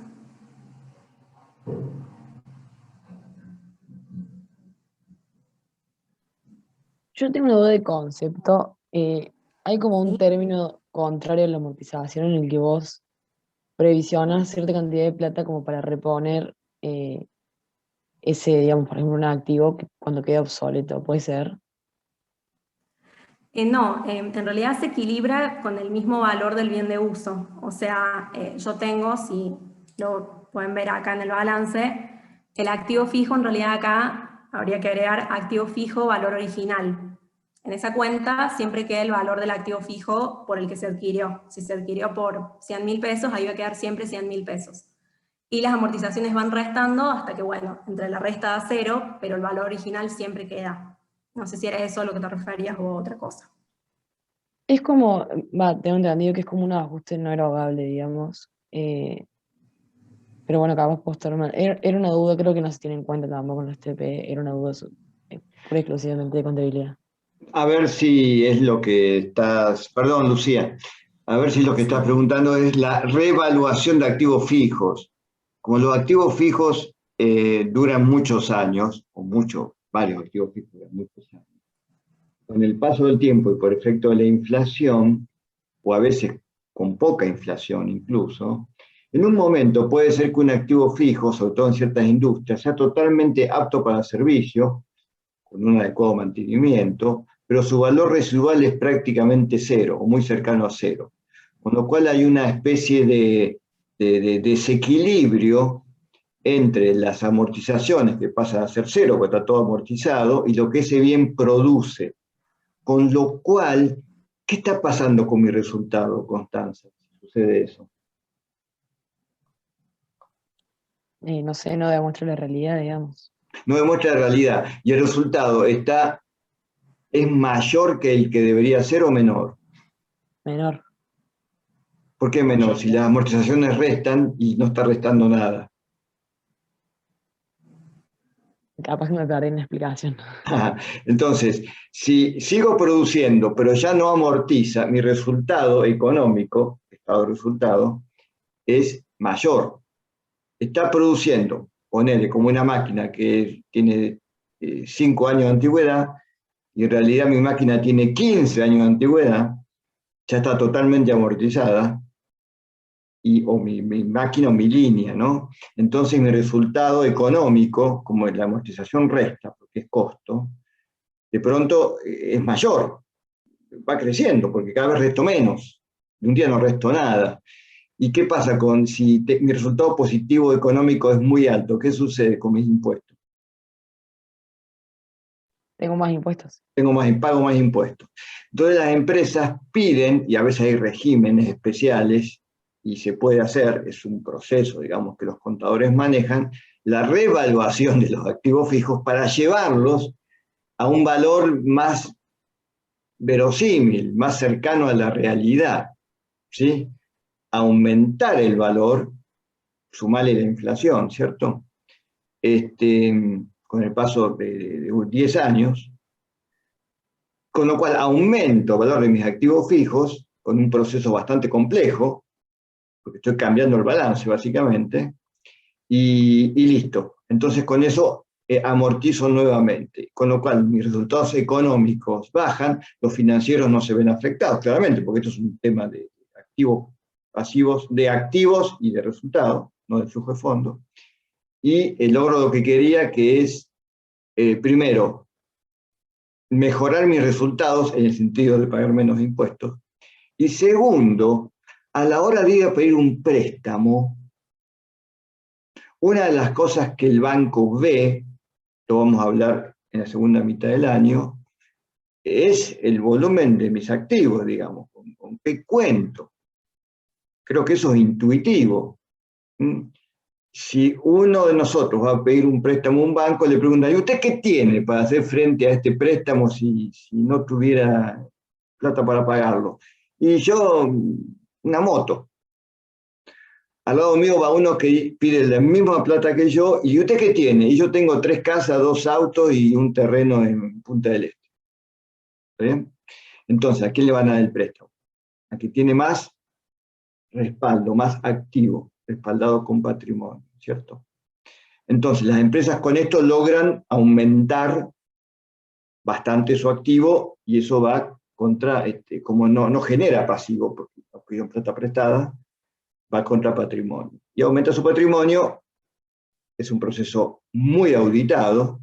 Yo tengo una duda de concepto. Hay como un término contrario a la amortización en el que vos previsionas cierta cantidad de plata como para reponer ese, digamos, por ejemplo, un activo que cuando queda obsoleto, ¿puede ser? No, en realidad se equilibra con el mismo valor del bien de uso. O sea, yo tengo, si lo pueden ver acá en el balance, el activo fijo, en realidad acá habría que agregar activo fijo, valor original. En esa cuenta siempre queda el valor del activo fijo por el que se adquirió. Si se adquirió por 100.000 pesos, ahí va a quedar siempre 100.000 pesos. Y las amortizaciones van restando hasta que, bueno, entre la resta da cero, pero el valor original siempre queda. No sé si era eso a lo que te referías o otra cosa. Es como, tengo entendido que es como un ajuste no erogable, digamos. Pero bueno, capaz puedo estar mal. Era una duda, creo que no se tiene en cuenta tampoco en los TP, era una duda pura y exclusivamente de contabilidad. A ver si es lo que estás, perdón Lucía, a ver si lo que estás preguntando es la reevaluación de activos fijos. Como los activos fijos duran muchos años, varios activos fijos duran muchos años, con el paso del tiempo y por efecto de la inflación, o a veces con poca inflación incluso, en un momento puede ser que un activo fijo, sobre todo en ciertas industrias, sea totalmente apto para servicio, con un adecuado mantenimiento, pero su valor residual es prácticamente cero, o muy cercano a cero. Con lo cual hay una especie de desequilibrio entre las amortizaciones, que pasan a ser cero, porque está todo amortizado, y lo que ese bien produce. Con lo cual, ¿qué está pasando con mi resultado, Constanza? ¿Sucede eso? No sé, no demuestra la realidad, digamos. No demuestra la realidad. Y el resultado ¿es mayor que el que debería ser o menor? Menor. ¿Por qué menor? Si las amortizaciones restan y no está restando nada. Capaz que me perdí en la explicación. Entonces, si sigo produciendo, pero ya no amortiza, mi resultado económico, estado de resultado, es mayor. Está produciendo, ponele como una máquina que tiene 5 años de antigüedad, y en realidad mi máquina tiene 15 años de antigüedad, ya está totalmente amortizada, o mi máquina o mi línea, ¿no? Entonces mi resultado económico, como la amortización resta, porque es costo, de pronto es mayor, va creciendo, porque cada vez resto menos, de un día no resto nada. ¿Y qué pasa si mi resultado positivo económico es muy alto? ¿Qué sucede con mis impuestos? Tengo más impuestos. Pago más impuestos. Entonces las empresas piden, y a veces hay regímenes especiales, y se puede hacer, es un proceso, digamos, que los contadores manejan, la reevaluación de los activos fijos para llevarlos a un valor más verosímil, más cercano a la realidad, ¿sí? Aumentar el valor, sumarle la inflación, ¿cierto? Con el paso de 10 años, con lo cual aumento el valor de mis activos fijos con un proceso bastante complejo, porque estoy cambiando el balance básicamente, y listo. Entonces con eso amortizo nuevamente, con lo cual mis resultados económicos bajan, los financieros no se ven afectados, claramente, porque esto es un tema de activos pasivos, de activos y de resultados, no de flujo de fondos, y logro lo que quería, que es, primero, mejorar mis resultados en el sentido de pagar menos impuestos, y segundo, a la hora de ir a pedir un préstamo, una de las cosas que el banco ve, lo vamos a hablar en la segunda mitad del año, es el volumen de mis activos, digamos, con qué cuento. Creo que eso es intuitivo. Si uno de nosotros va a pedir un préstamo a un banco, le preguntan, ¿y usted qué tiene para hacer frente a este préstamo si no tuviera plata para pagarlo? Y yo, una moto. Al lado mío va uno que pide la misma plata que yo, ¿y usted qué tiene? Y yo tengo 3 casas, 2 autos y un terreno en Punta del Este. ¿Está bien? Entonces, ¿a quién le van a dar el préstamo? A que tiene más respaldo, más activo, respaldado con patrimonio, ¿cierto? Entonces, las empresas con esto logran aumentar bastante su activo y eso va contra, como no genera pasivo, porque pidieron plata prestada, va contra patrimonio. Y aumenta su patrimonio, es un proceso muy auditado,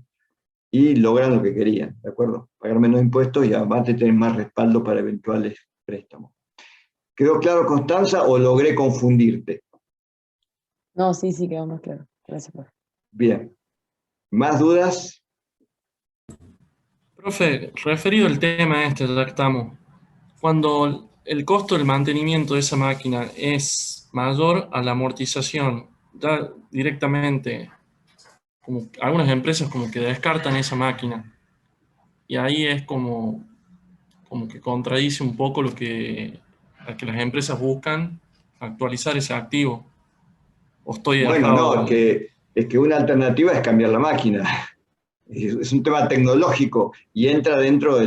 y logran lo que querían, ¿de acuerdo? Pagar menos impuestos y además de tener más respaldo para eventuales préstamos. ¿Quedó claro, Constanza, o logré confundirte? No, sí, quedó más claro. Gracias, profe. Bien. ¿Más dudas? Profe, referido al tema ya que estamos, cuando el costo del mantenimiento de esa máquina es mayor a la amortización, ya directamente, como algunas empresas como que descartan esa máquina, y ahí es como que contradice un poco lo que las empresas buscan, actualizar ese activo. ¿O estoy bueno, no, es que una alternativa es cambiar la máquina. Es un tema tecnológico y entra dentro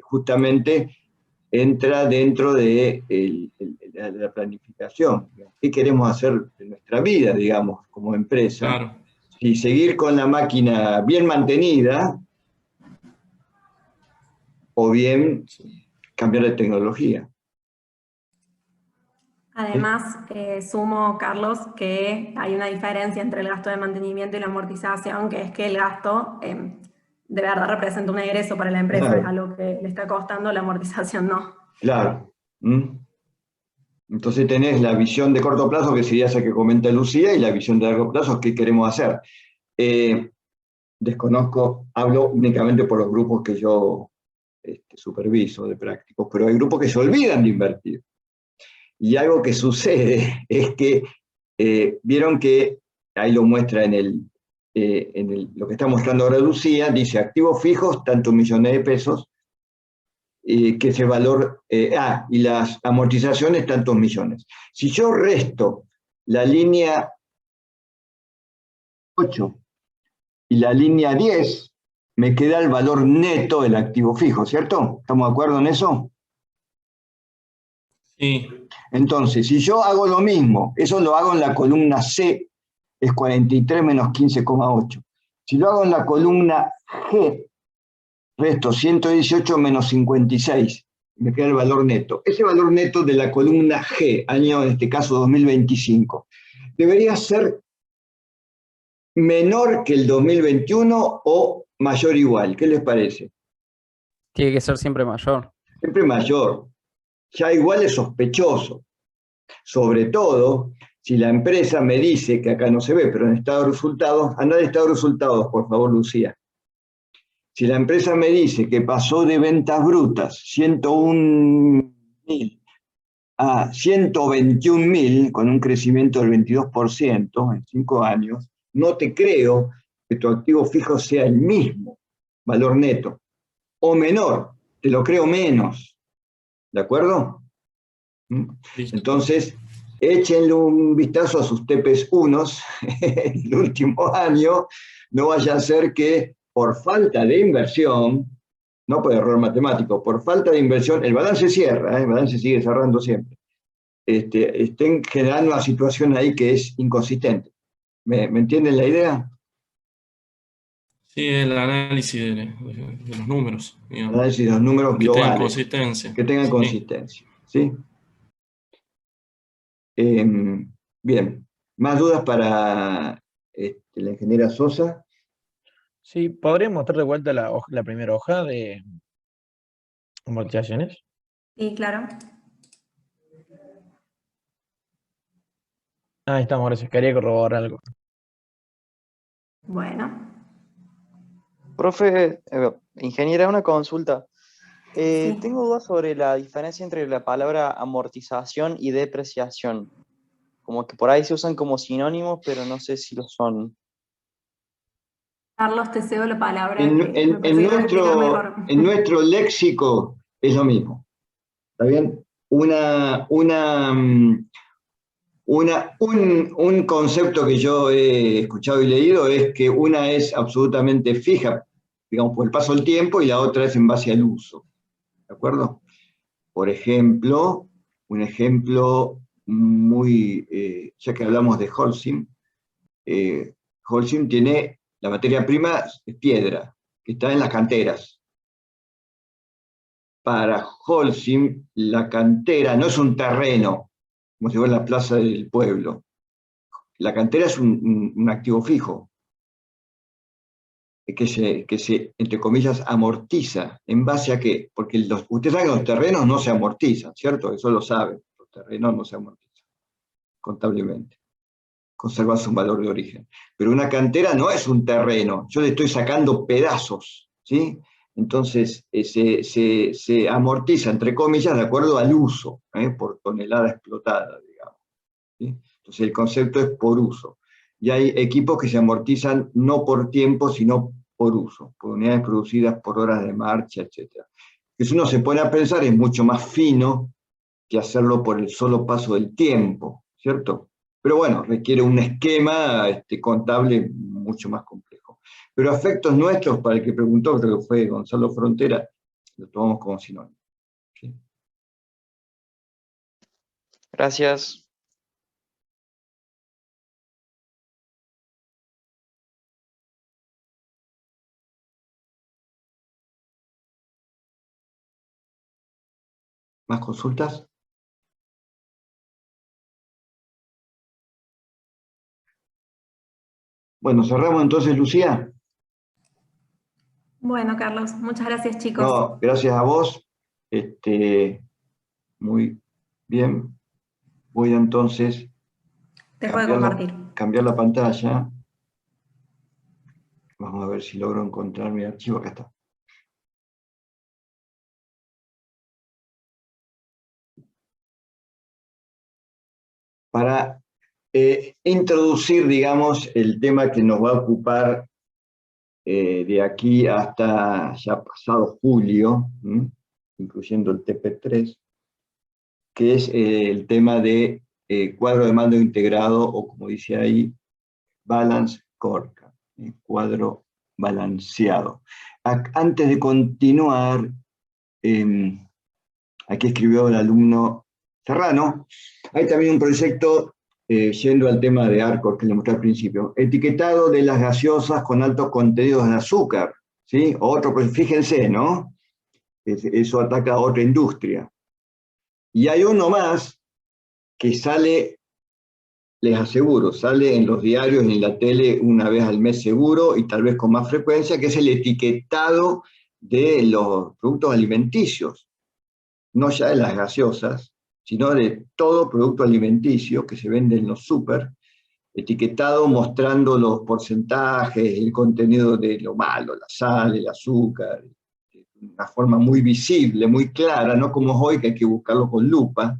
justamente entra dentro de la planificación. ¿Qué queremos hacer de nuestra vida, digamos, como empresa? Claro. Si seguir con la máquina bien mantenida o bien cambiar de tecnología. Además, sumo, Carlos, que hay una diferencia entre el gasto de mantenimiento y la amortización, que es que el gasto de verdad representa un egreso para la empresa, Claro. es algo que le está costando, la amortización no. Claro. Entonces tenés la visión de corto plazo, que sería esa que comenta Lucía, y la visión de largo plazo, ¿qué queremos hacer? Desconozco, hablo únicamente por los grupos que yo superviso de prácticos, pero hay grupos que se olvidan de invertir. Y algo que sucede es que, vieron que, ahí lo muestra lo que está mostrando ahora Lucía, dice activos fijos, tantos millones de pesos, que ese valor, y las amortizaciones, tantos millones. Si yo resto la línea 8 y la línea 10, me queda el valor neto del activo fijo, ¿cierto? ¿Estamos de acuerdo en eso? Sí. Entonces, si yo hago lo mismo, eso lo hago en la columna C, es 43 menos 15,8. Si lo hago en la columna G, resto 118 menos 56, me queda el valor neto. Ese valor neto de la columna G, año en este caso 2025, debería ser menor que el 2021 o mayor o igual. ¿Qué les parece? Tiene que ser siempre mayor. Siempre mayor. Ya igual es sospechoso. Sobre todo si la empresa me dice, que acá no se ve, pero en estado de resultados, anda de estado de resultados, por favor, Lucía. Si la empresa me dice que pasó de ventas brutas 101.000 a 121.000, con un crecimiento del 22% en 5 años, no te creo que tu activo fijo sea el mismo valor neto, o menor, te lo creo menos. ¿De acuerdo? Entonces, échenle un vistazo a sus TPS 1 el último año, no vaya a ser que por falta de inversión no por error matemático, por falta de inversión, el balance cierra, el balance sigue cerrando siempre, estén generando una situación ahí que es inconsistente. ¿Me entienden la idea? Sí, el análisis de los números, digamos. Análisis de los números Que globales. tengan consistencia. Que tengan Sí. consistencia, ¿sí? Bien, ¿más dudas para la ingeniera Sosa? Sí, ¿podría mostrar de vuelta la primera hoja de amortizaciones? Sí, claro. Ahí estamos, gracias. Quería corroborar algo. Bueno. Profe, ingeniera, una consulta. Sí. Tengo dudas sobre la diferencia entre la palabra amortización y depreciación. Como que por ahí se usan como sinónimos, pero no sé si lo son. Carlos, te cedo la palabra. En nuestro léxico es lo mismo. ¿Está bien? Un concepto que yo he escuchado y leído es que una es absolutamente fija, digamos, por el paso del tiempo, y la otra es en base al uso. ¿De acuerdo? Por ejemplo, un ejemplo muy, ya que hablamos de Holcim, Holcim tiene la materia prima es piedra, que está en las canteras. Para Holcim, la cantera no es un terreno, como si fuera la plaza del pueblo. La cantera es un activo fijo, que se, entre comillas, amortiza. ¿En base a qué? Porque ustedes saben que los terrenos no se amortizan, ¿cierto? Eso lo saben. Los terrenos no se amortizan contablemente. Conservan su valor de origen. Pero una cantera no es un terreno. Yo le estoy sacando pedazos, ¿sí? Entonces, se amortiza, entre comillas, de acuerdo al uso, por tonelada explotada, digamos, ¿sí? Entonces, el concepto es por uso. Y hay equipos que se amortizan no por tiempo, sino por uso, por unidades producidas por horas de marcha, etc. Que si uno se pone a pensar, es mucho más fino que hacerlo por el solo paso del tiempo, ¿cierto? Pero bueno, requiere un esquema contable mucho más complejo. Pero a efectos nuestros, para el que preguntó, creo que fue Gonzalo Frontera, lo tomamos como sinónimo. ¿Sí? Gracias. ¿Más consultas? Bueno, cerramos entonces, Lucía. Bueno, Carlos, muchas gracias, chicos. No, gracias a vos. Muy bien. Voy entonces Dejo de compartir. cambiar la pantalla. Vamos a ver si logro encontrar mi archivo. Acá está. Para introducir, digamos, el tema que nos va a ocupar de aquí hasta ya pasado julio, incluyendo el TP3, que es el tema de cuadro de mando integrado, o como dice ahí, balance scorecard, cuadro balanceado. Antes de continuar, aquí escribió el alumno Serrano, hay también un proyecto, yendo al tema de ARCOR que le mostré al principio, etiquetado de las gaseosas con altos contenidos en azúcar, ¿sí? Otro, pues fíjense, ¿no? Eso ataca a otra industria. Y hay uno más que sale, les aseguro, sale en los diarios y en la tele una vez al mes seguro, y tal vez con más frecuencia, que es el etiquetado de los productos alimenticios. No ya de las gaseosas, sino de todo producto alimenticio que se vende en los súper, etiquetado mostrando los porcentajes, el contenido de lo malo, la sal, el azúcar, de una forma muy visible, muy clara, no como hoy que hay que buscarlo con lupa.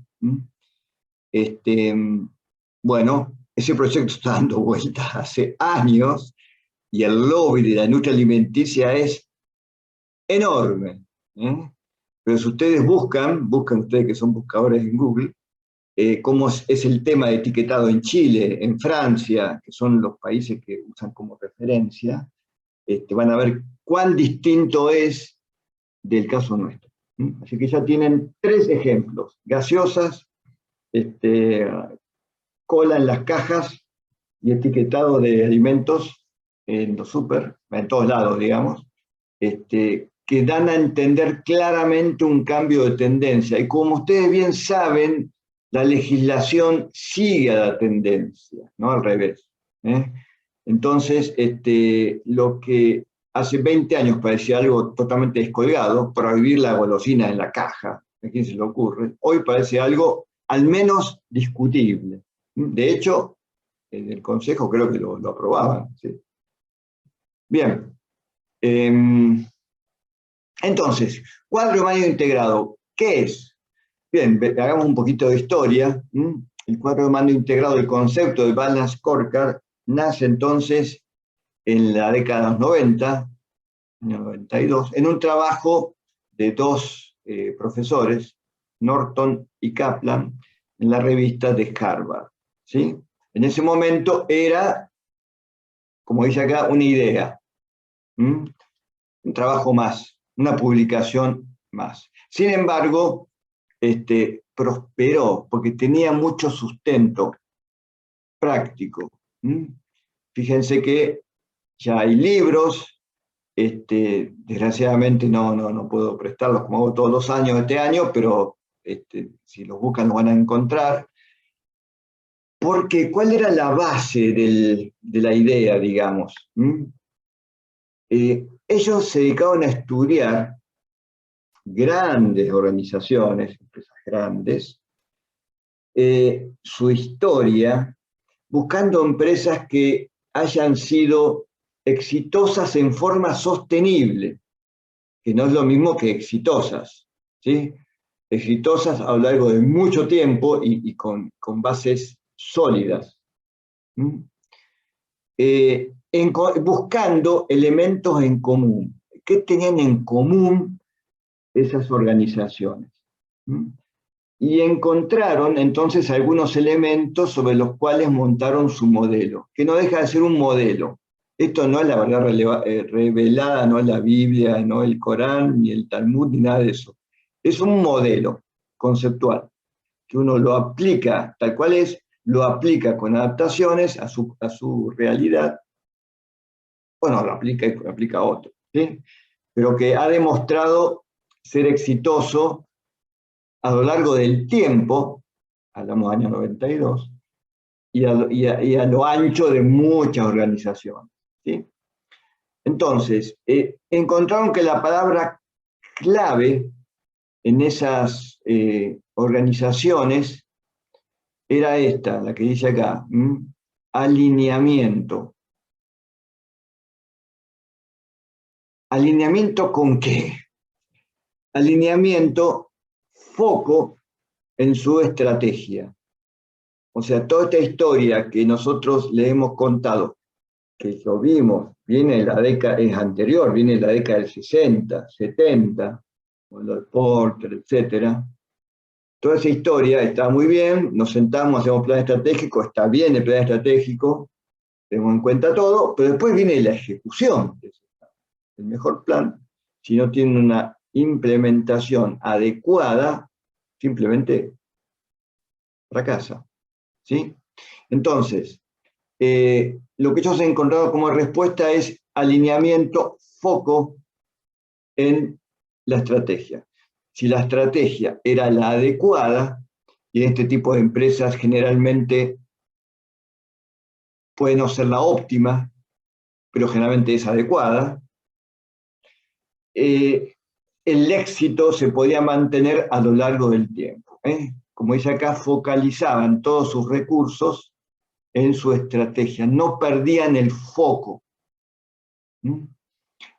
Bueno, ese proyecto está dando vueltas hace años, y el lobby de la industria alimenticia es enorme. Pero si ustedes buscan ustedes que son buscadores en Google, cómo es el tema de etiquetado en Chile, en Francia, que son los países que usan como referencia, van a ver cuán distinto es del caso nuestro. Así que ya tienen 3 ejemplos: gaseosas, cola en las cajas y etiquetado de alimentos en los súper, en todos lados, digamos, que dan a entender claramente un cambio de tendencia. Y como ustedes bien saben, la legislación sigue a la tendencia, no al revés. Entonces, lo que hace 20 años parecía algo totalmente descolgado, prohibir la golosina en la caja, ¿a quién se le ocurre? Hoy parece algo al menos discutible. De hecho, en el Consejo creo que lo aprobaban. ¿Sí? Bien. Entonces, cuadro de mando integrado, ¿qué es? Bien, hagamos un poquito de historia. El cuadro de mando integrado, el concepto de Balance Scorecard, nace entonces en la década de los 90, en el 92, en un trabajo de 2 profesores, Norton y Kaplan, en la revista de Harvard. ¿Sí? En ese momento era, como dice acá, una idea, un trabajo más, una publicación más. Sin embargo, prosperó porque tenía mucho sustento práctico. Fíjense que ya hay libros, desgraciadamente no puedo prestarlos como hago todos los años este año, pero si los buscan los van a encontrar. Porque, ¿cuál era la base de la idea, digamos? Ellos se dedicaban a estudiar grandes organizaciones, empresas grandes, su historia, buscando empresas que hayan sido exitosas en forma sostenible, que no es lo mismo que exitosas, ¿sí? Exitosas a lo largo de mucho tiempo y con bases sólidas. Buscando elementos en común. ¿Qué tenían en común esas organizaciones? Y encontraron entonces algunos elementos sobre los cuales montaron su modelo, que no deja de ser un modelo. Esto no es la verdad revelada, no es la Biblia, no el Corán, ni el Talmud, ni nada de eso. Es un modelo conceptual, que uno lo aplica tal cual es, lo aplica con adaptaciones a su realidad. Bueno, lo aplica y aplica a otro, ¿sí? Pero que ha demostrado ser exitoso a lo largo del tiempo, hablamos del año 92, y a lo ancho de muchas organizaciones, ¿sí? Entonces, encontraron que la palabra clave en esas organizaciones era esta, la que dice acá, alineamiento. ¿Alineamiento con qué? Alineamiento, foco en su estrategia. O sea, toda esta historia que nosotros le hemos contado, que lo vimos, viene de la década, es anterior, viene de la década del 60, 70, con los Porter, etc. Toda esa historia está muy bien, nos sentamos, hacemos plan estratégico, está bien el plan estratégico, tenemos en cuenta todo, pero después viene la ejecución. El mejor plan, si no tiene una implementación adecuada, simplemente fracasa. ¿Sí? Entonces, lo que ellos han encontrado como respuesta es alineamiento, foco en la estrategia. Si la estrategia era la adecuada, y en este tipo de empresas generalmente puede no ser la óptima, pero generalmente es adecuada, el éxito se podía mantener a lo largo del tiempo. Como dice acá, focalizaban todos sus recursos en su estrategia, no perdían el foco.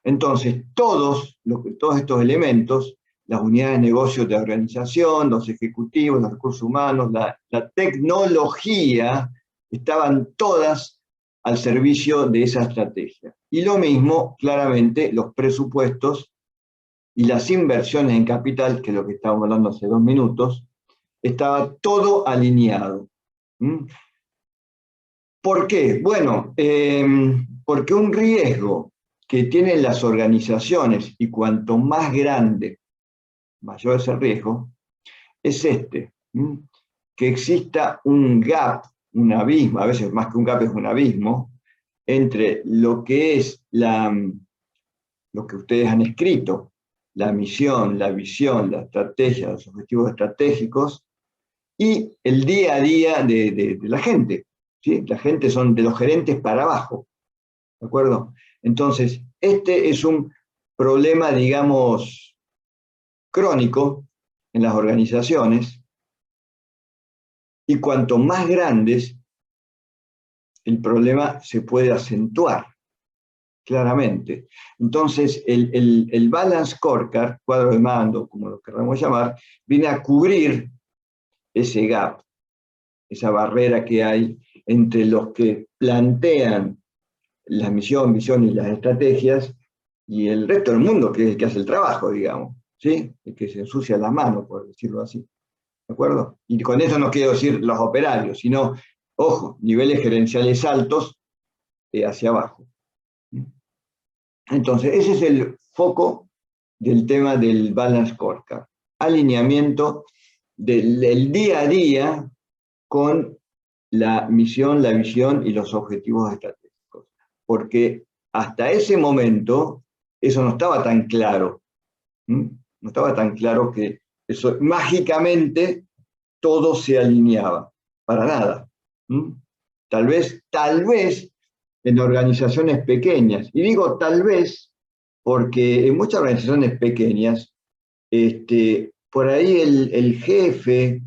Entonces, todos estos elementos, las unidades de negocio de organización, los ejecutivos, los recursos humanos, la tecnología, estaban todas al servicio de esa estrategia. Y lo mismo, claramente, los presupuestos y las inversiones en capital, que es lo que estábamos hablando hace 2 minutos, estaba todo alineado. ¿Por qué? Bueno, porque un riesgo que tienen las organizaciones, y cuanto más grande, mayor es el riesgo, es este, que exista un gap, un abismo, a veces más que un gap es un abismo, entre lo que es lo que ustedes han escrito, la misión, la visión, la estrategia, los objetivos estratégicos, y el día a día de la gente. ¿Sí? La gente son de los gerentes para abajo. ¿De acuerdo? Entonces, este es un problema, digamos, crónico en las organizaciones, y cuanto más grandes, el problema se puede acentuar, claramente. Entonces, el Balance Scorecard, cuadro de mando, como lo queramos llamar, viene a cubrir ese gap, esa barrera que hay entre los que plantean la misión, visión y las estrategias, y el resto del mundo, que es el que hace el trabajo, digamos, ¿sí? El que se ensucia las manos, por decirlo así. ¿De acuerdo? Y con eso no quiero decir los operarios, sino, ojo, niveles gerenciales altos hacia abajo. Entonces, ese es el foco del tema del Balance Scorecard. Alineamiento del día a día con la misión, la visión y los objetivos estratégicos. Porque hasta ese momento eso no estaba tan claro. No estaba tan claro que eso mágicamente todo se alineaba. Para nada. Tal vez en organizaciones pequeñas. Y digo tal vez porque en muchas organizaciones pequeñas, por ahí el jefe,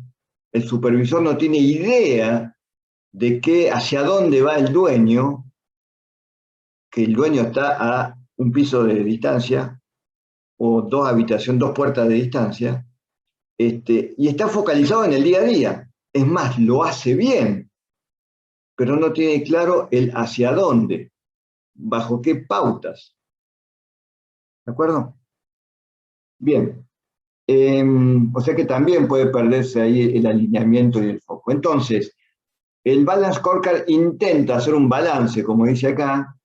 el supervisor no tiene idea de hacia dónde va el dueño, que el dueño está a un piso de distancia, o dos habitaciones, dos puertas de distancia, y está focalizado en el día a día. Es más, lo hace bien, pero no tiene claro el hacia dónde, bajo qué pautas. ¿De acuerdo? Bien. O sea que también puede perderse ahí el alineamiento y el foco. Entonces, el Balance Scorecard intenta hacer un balance, como dice acá,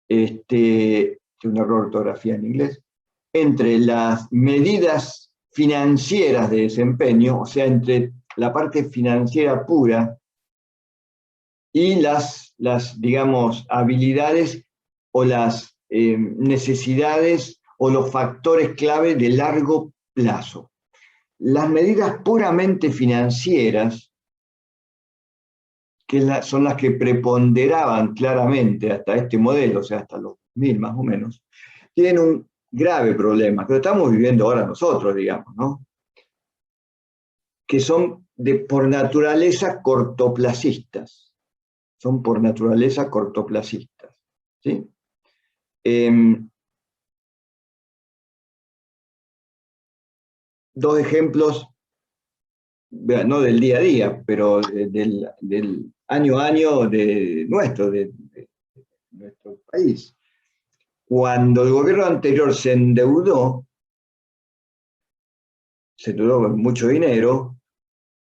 es un error de ortografía en inglés, entre las medidas financieras de desempeño, o sea, entre la parte financiera pura y las digamos, habilidades o las necesidades o los factores clave de largo plazo. Las medidas puramente financieras, que son las que preponderaban claramente hasta este modelo, o sea, hasta los 2000 más o menos, tienen un grave problema, que lo estamos viviendo ahora nosotros, digamos, ¿no? Que son por naturaleza cortoplacistas. Son por naturaleza cortoplacistas. ¿Sí? Dos ejemplos, no del día a día, pero del año a año de nuestro país. Cuando el gobierno anterior se endeudó con mucho dinero,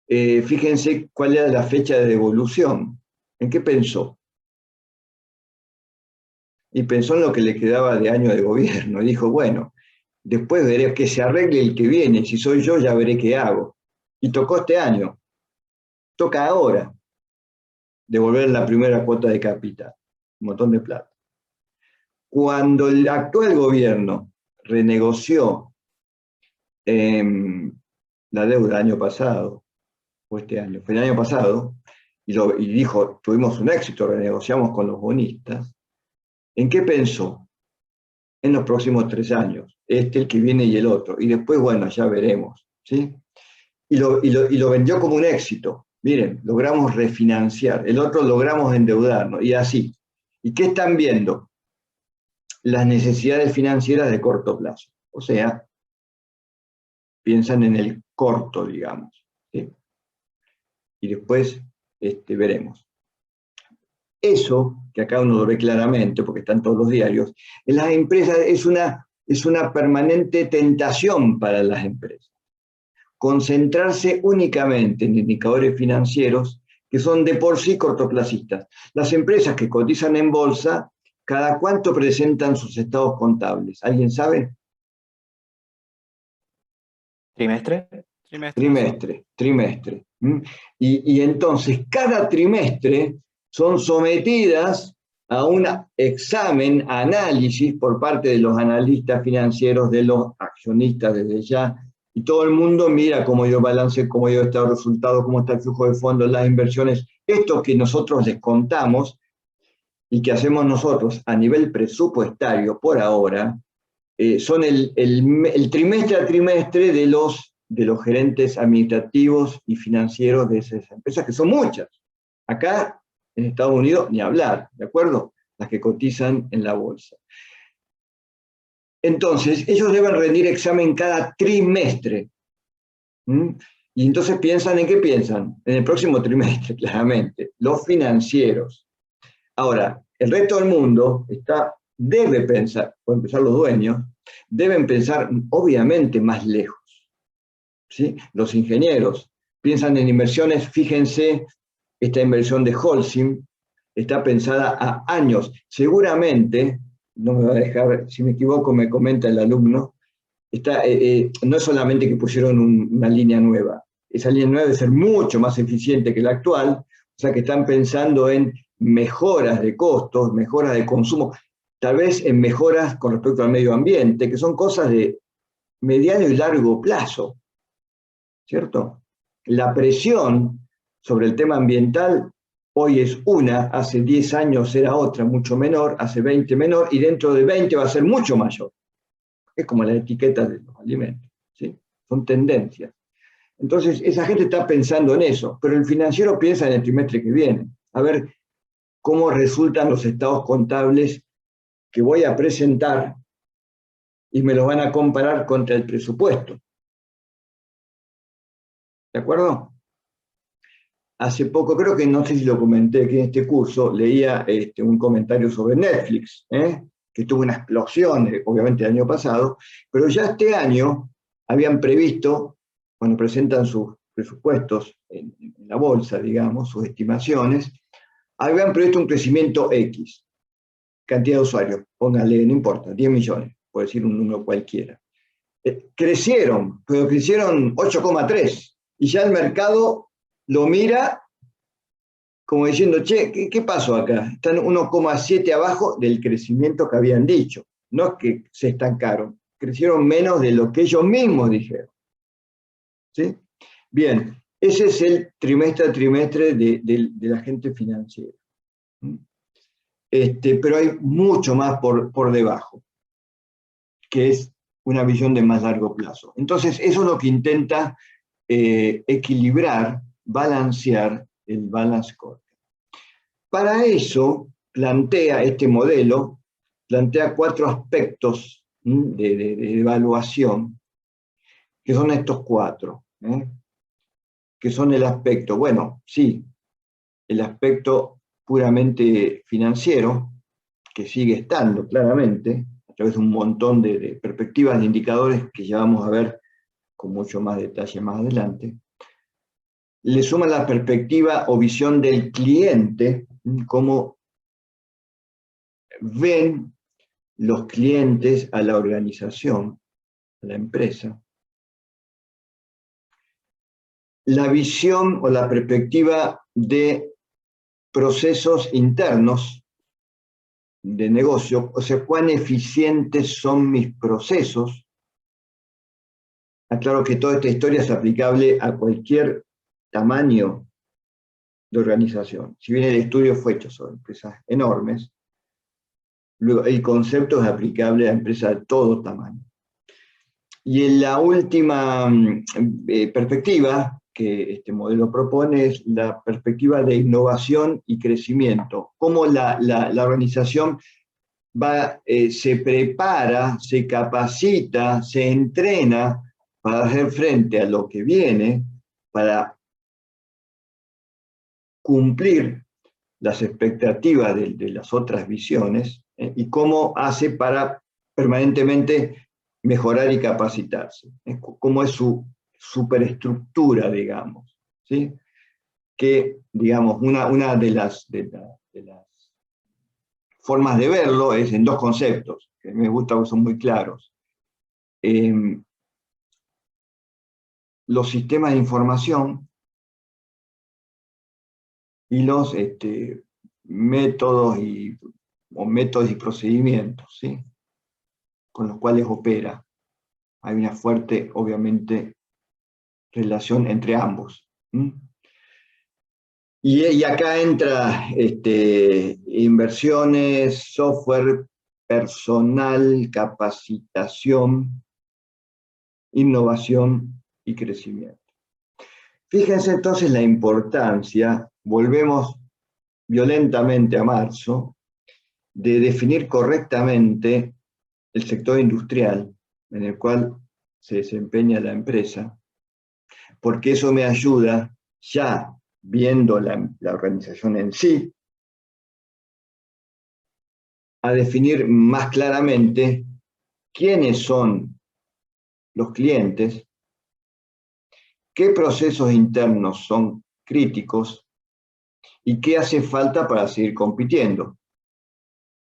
fíjense cuál era la fecha de devolución. ¿En qué pensó? Y pensó en lo que le quedaba de año de gobierno. Y dijo, bueno, después veré que se arregle el que viene. Si soy yo, ya veré qué hago. Y tocó este año. Toca ahora devolver la primera cuota de capital. Un montón de plata. Cuando el actual gobierno renegoció la deuda el año pasado, o este año, fue el año pasado, y dijo, tuvimos un éxito, renegociamos con los bonistas, ¿en qué pensó? En los próximos 3 años, el que viene y el otro, y después, bueno, ya veremos, ¿sí? Y lo vendió como un éxito. Miren, logramos refinanciar, el otro logramos endeudarnos, y así. ¿Y qué están viendo? Las necesidades financieras de corto plazo. O sea, piensan en el corto, digamos, ¿sí? Y después veremos. Eso, que acá uno lo ve claramente, porque están todos los diarios, en las empresas es una permanente tentación para las empresas. Concentrarse únicamente en indicadores financieros que son de por sí cortoplacistas. Las empresas que cotizan en bolsa ¿cada cuánto presentan sus estados contables? ¿Alguien sabe? ¿Trimestre? Trimestre. Y entonces cada trimestre son sometidas a un examen, análisis por parte de los analistas financieros, de los accionistas desde ya, y todo el mundo mira cómo dio balance, cómo dio estado de resultados, cómo está el flujo de fondos, las inversiones, esto que nosotros les contamos y que hacemos nosotros a nivel presupuestario por ahora, son el trimestre a trimestre de los gerentes administrativos y financieros de esas empresas, que son muchas. Acá, en Estados Unidos, ni hablar, ¿de acuerdo? Las que cotizan en la bolsa. Entonces, ellos deben rendir examen cada trimestre. Y entonces piensan, ¿en qué piensan? En el próximo trimestre, claramente. Los financieros. Ahora, el resto del mundo debe pensar, por empezar los dueños, deben pensar obviamente más lejos. ¿Sí? Los ingenieros piensan en inversiones, fíjense, esta inversión de Holcim está pensada a años. Seguramente, no me va a dejar, si me equivoco me comenta el alumno, no es solamente que pusieron una línea nueva, esa línea nueva debe ser mucho más eficiente que la actual, o sea que están pensando en mejoras de costos, mejoras de consumo, tal vez en mejoras con respecto al medio ambiente, que son cosas de mediano y largo plazo, ¿cierto? La presión sobre el tema ambiental hoy es una, hace 10 años era otra, mucho menor, hace 20 menor, y dentro de 20 va a ser mucho mayor. Es como la etiqueta de los alimentos, ¿sí? Son tendencias. Entonces, esa gente está pensando en eso, pero el financiero piensa en el trimestre que viene, a ver cómo resultan los estados contables que voy a presentar y me los van a comparar contra el presupuesto. ¿De acuerdo? Hace poco, creo que no sé si lo comenté, que en este curso leía un comentario sobre Netflix, que tuvo una explosión, obviamente el año pasado, pero ya este año habían previsto, cuando presentan sus presupuestos en la bolsa, digamos, sus estimaciones, habían previsto un crecimiento X, cantidad de usuarios, póngale, no importa, 10 millones, por decir un número cualquiera. Crecieron, pero crecieron 8,3, y ya el mercado lo mira como diciendo, che, ¿qué pasó acá? Están 1,7 abajo del crecimiento que habían dicho. No es que se estancaron, crecieron menos de lo que ellos mismos dijeron. ¿Sí? Bien, ese es el trimestre a trimestre de la gente financiera. Pero hay mucho más por debajo, que es una visión de más largo plazo. Entonces, eso es lo que intenta equilibrar, balancear el balance scorecard. Para eso, plantea este modelo, plantea 4 aspectos de evaluación, que son estos 4, que son el aspecto, bueno, sí, el aspecto puramente financiero, que sigue estando claramente, a través de un montón de perspectivas, de indicadores que ya vamos a ver con mucho más detalle más adelante. Le suma la perspectiva o visión del cliente, cómo ven los clientes a la organización, a la empresa. La visión o la perspectiva de procesos internos de negocio, o sea, cuán eficientes son mis procesos. Aclaro que toda esta historia es aplicable a cualquier tamaño de organización. Si bien el estudio fue hecho sobre empresas enormes, luego el concepto es aplicable a empresas de todo tamaño. Y en la última perspectiva que este modelo propone es la perspectiva de innovación y crecimiento. Cómo la organización se prepara, se capacita, se entrena para hacer frente a lo que viene, para cumplir las expectativas de las otras visiones, y cómo hace para permanentemente mejorar y capacitarse. Cómo es su superestructura, digamos, ¿sí? Que, digamos, una de las formas de verlo es en dos conceptos, que me gusta porque son muy claros. Los sistemas de información y los métodos y procedimientos, ¿sí?, con los cuales opera. Hay una fuerte, obviamente, relación entre ambos. Y acá entra inversiones, software, personal, capacitación, innovación y crecimiento. Fíjense entonces la importancia, volvemos violentamente a marzo, de definir correctamente el sector industrial en el cual se desempeña la empresa, porque eso me ayuda, ya viendo la organización en sí, a definir más claramente quiénes son los clientes, qué procesos internos son críticos y qué hace falta para seguir compitiendo,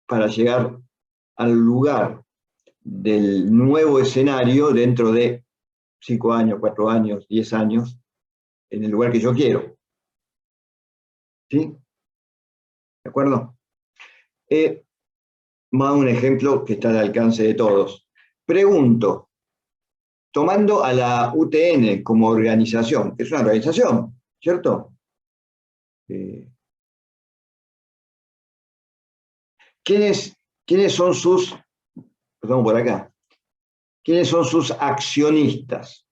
para llegar al lugar del nuevo escenario dentro de 5 años, 4 años, 10 años, en el lugar que yo quiero. ¿Sí? ¿De acuerdo? Más un ejemplo que está al alcance de todos. Pregunto, tomando a la UTN como organización, que es una organización, ¿cierto? ¿Quiénes son sus, perdón, por acá, quiénes son sus accionistas?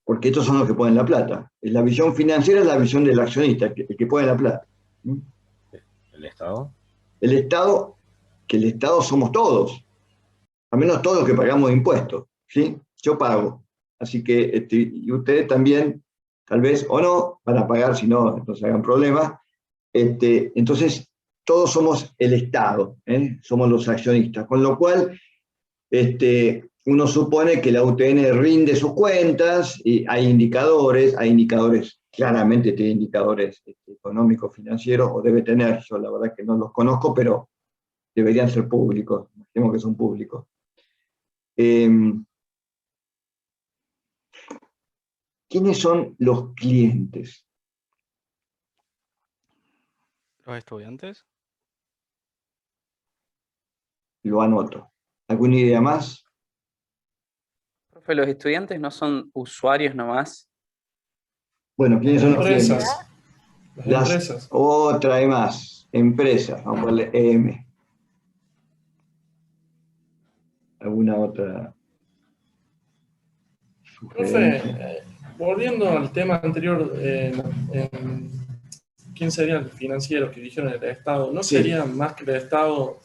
Porque estos son los que ponen la plata. La visión financiera es la visión del accionista, el que pone la plata. ¿El Estado? El Estado, que el Estado somos todos, al menos todos los que pagamos impuestos, ¿sí? Yo pago, así que y ustedes también, tal vez, o no, van a pagar, si no se hagan problemas. Entonces, todos somos el Estado, somos los accionistas, con lo cual uno supone que la UTN rinde sus cuentas, y hay indicadores, claramente tiene indicadores económicos, financieros, o debe tener, yo la verdad que no los conozco, pero deberían ser públicos, imaginemos que son públicos. ¿Quiénes son los clientes? ¿Los estudiantes? Lo anoto. ¿Alguna idea más? Profe, ¿los estudiantes no son usuarios nomás? Bueno, ¿quiénes son los clientes? Las empresas. Otra y más. Empresas. Vamos a ponerle EM. ¿Alguna otra sugerencia? Profe, volviendo al tema anterior, ¿quién sería el financiero que dijeron el Estado? ¿No sería más que el Estado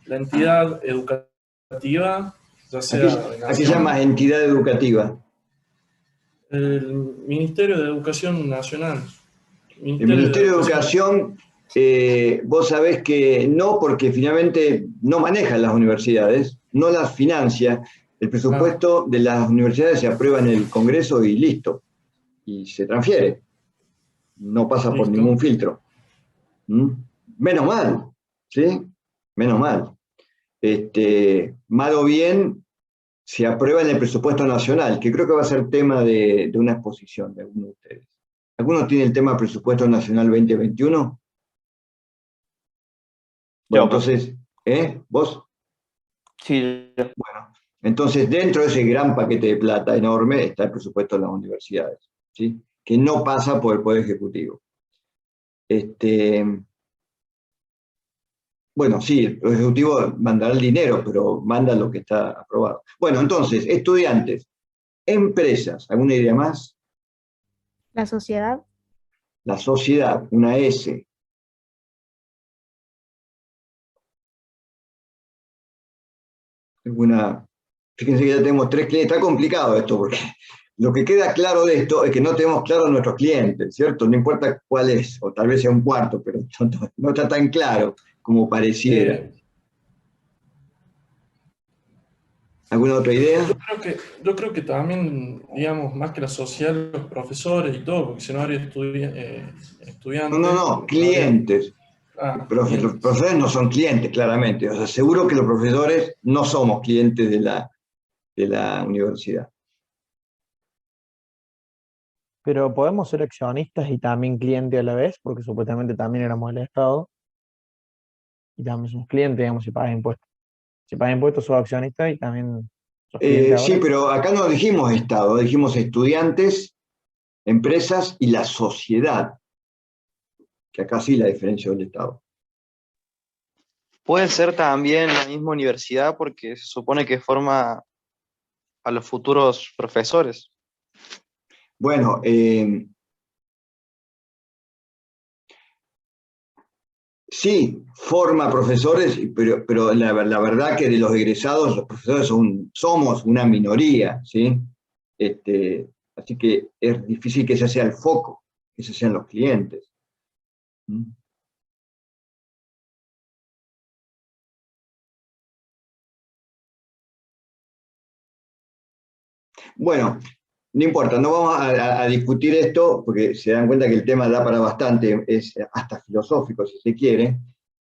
la entidad educativa? Ya sea ¿A qué llamas entidad educativa? El Ministerio de Educación Nacional. El Ministerio de Educación, vos sabés que no, porque finalmente no maneja las universidades, no las financia. El presupuesto de las universidades se aprueba en el Congreso y listo. Y se transfiere. No pasa por ningún filtro. Menos mal, ¿sí? Menos mal. Mal o bien, se aprueba en el presupuesto nacional, que creo que va a ser tema de una exposición de alguno de ustedes. ¿Alguno tiene el tema presupuesto nacional 2021? Bueno, entonces, ¿vos? Sí. Bueno, entonces dentro de ese gran paquete de plata enorme está el presupuesto de las universidades, ¿sí? Que no pasa por el Poder Ejecutivo. Bueno, sí, el Ejecutivo mandará el dinero, pero manda lo que está aprobado. Bueno, entonces, estudiantes, empresas, ¿alguna idea más? La sociedad. La sociedad, una S. Fíjense que ya tenemos 3 clientes, está complicado esto, porque lo que queda claro de esto es que no tenemos claro a nuestros clientes, ¿cierto? No importa cuál es, o tal vez sea un cuarto, pero no está tan claro como pareciera. ¿Alguna otra idea? Yo creo que también, digamos, más que la sociedad, los profesores y todo, porque si no habría estudiantes. No, clientes. Los profesores no son clientes, claramente. O sea, seguro que los profesores no somos clientes de la universidad. Pero podemos ser accionistas y también clientes a la vez, porque supuestamente también éramos el Estado. Y también somos clientes, digamos, si pagas impuestos. Si pagas impuestos, sos accionista y también sos cliente ahora. Sí, pero acá no dijimos Estado, dijimos estudiantes, empresas y la sociedad. Que acá sí la diferencia del Estado. Puede ser también la misma universidad porque se supone que forma a los futuros profesores. Bueno, sí, forma profesores, pero la verdad que de los egresados, los profesores somos una minoría, ¿sí? Así que es difícil que ese sea el foco, que esos sean los clientes. Bueno, no importa, no vamos a discutir esto, porque se dan cuenta que el tema da para bastante, es hasta filosófico si se quiere.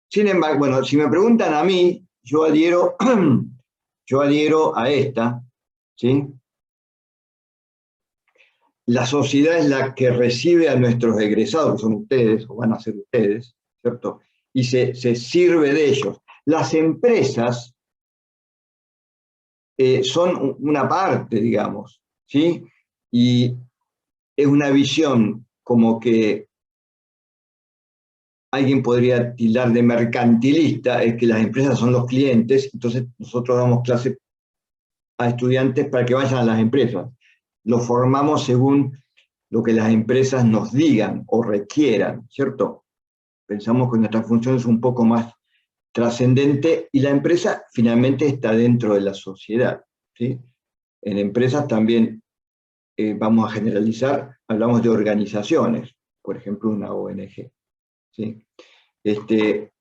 Sin embargo, bueno, si me preguntan a mí, yo adhiero a esta, ¿sí? La sociedad es la que recibe a nuestros egresados, que son ustedes, o van a ser ustedes, ¿cierto? Y se sirve de ellos. Las empresas son una parte, digamos, ¿sí? Y es una visión como que alguien podría tildar de mercantilista, es que las empresas son los clientes, entonces nosotros damos clase a estudiantes para que vayan a las empresas. Los formamos según lo que las empresas nos digan o requieran, ¿cierto? Pensamos que nuestra función es un poco más trascendente y la empresa finalmente está dentro de la sociedad, ¿sí? En empresas también, vamos a generalizar, hablamos de organizaciones, por ejemplo una ONG, ¿sí?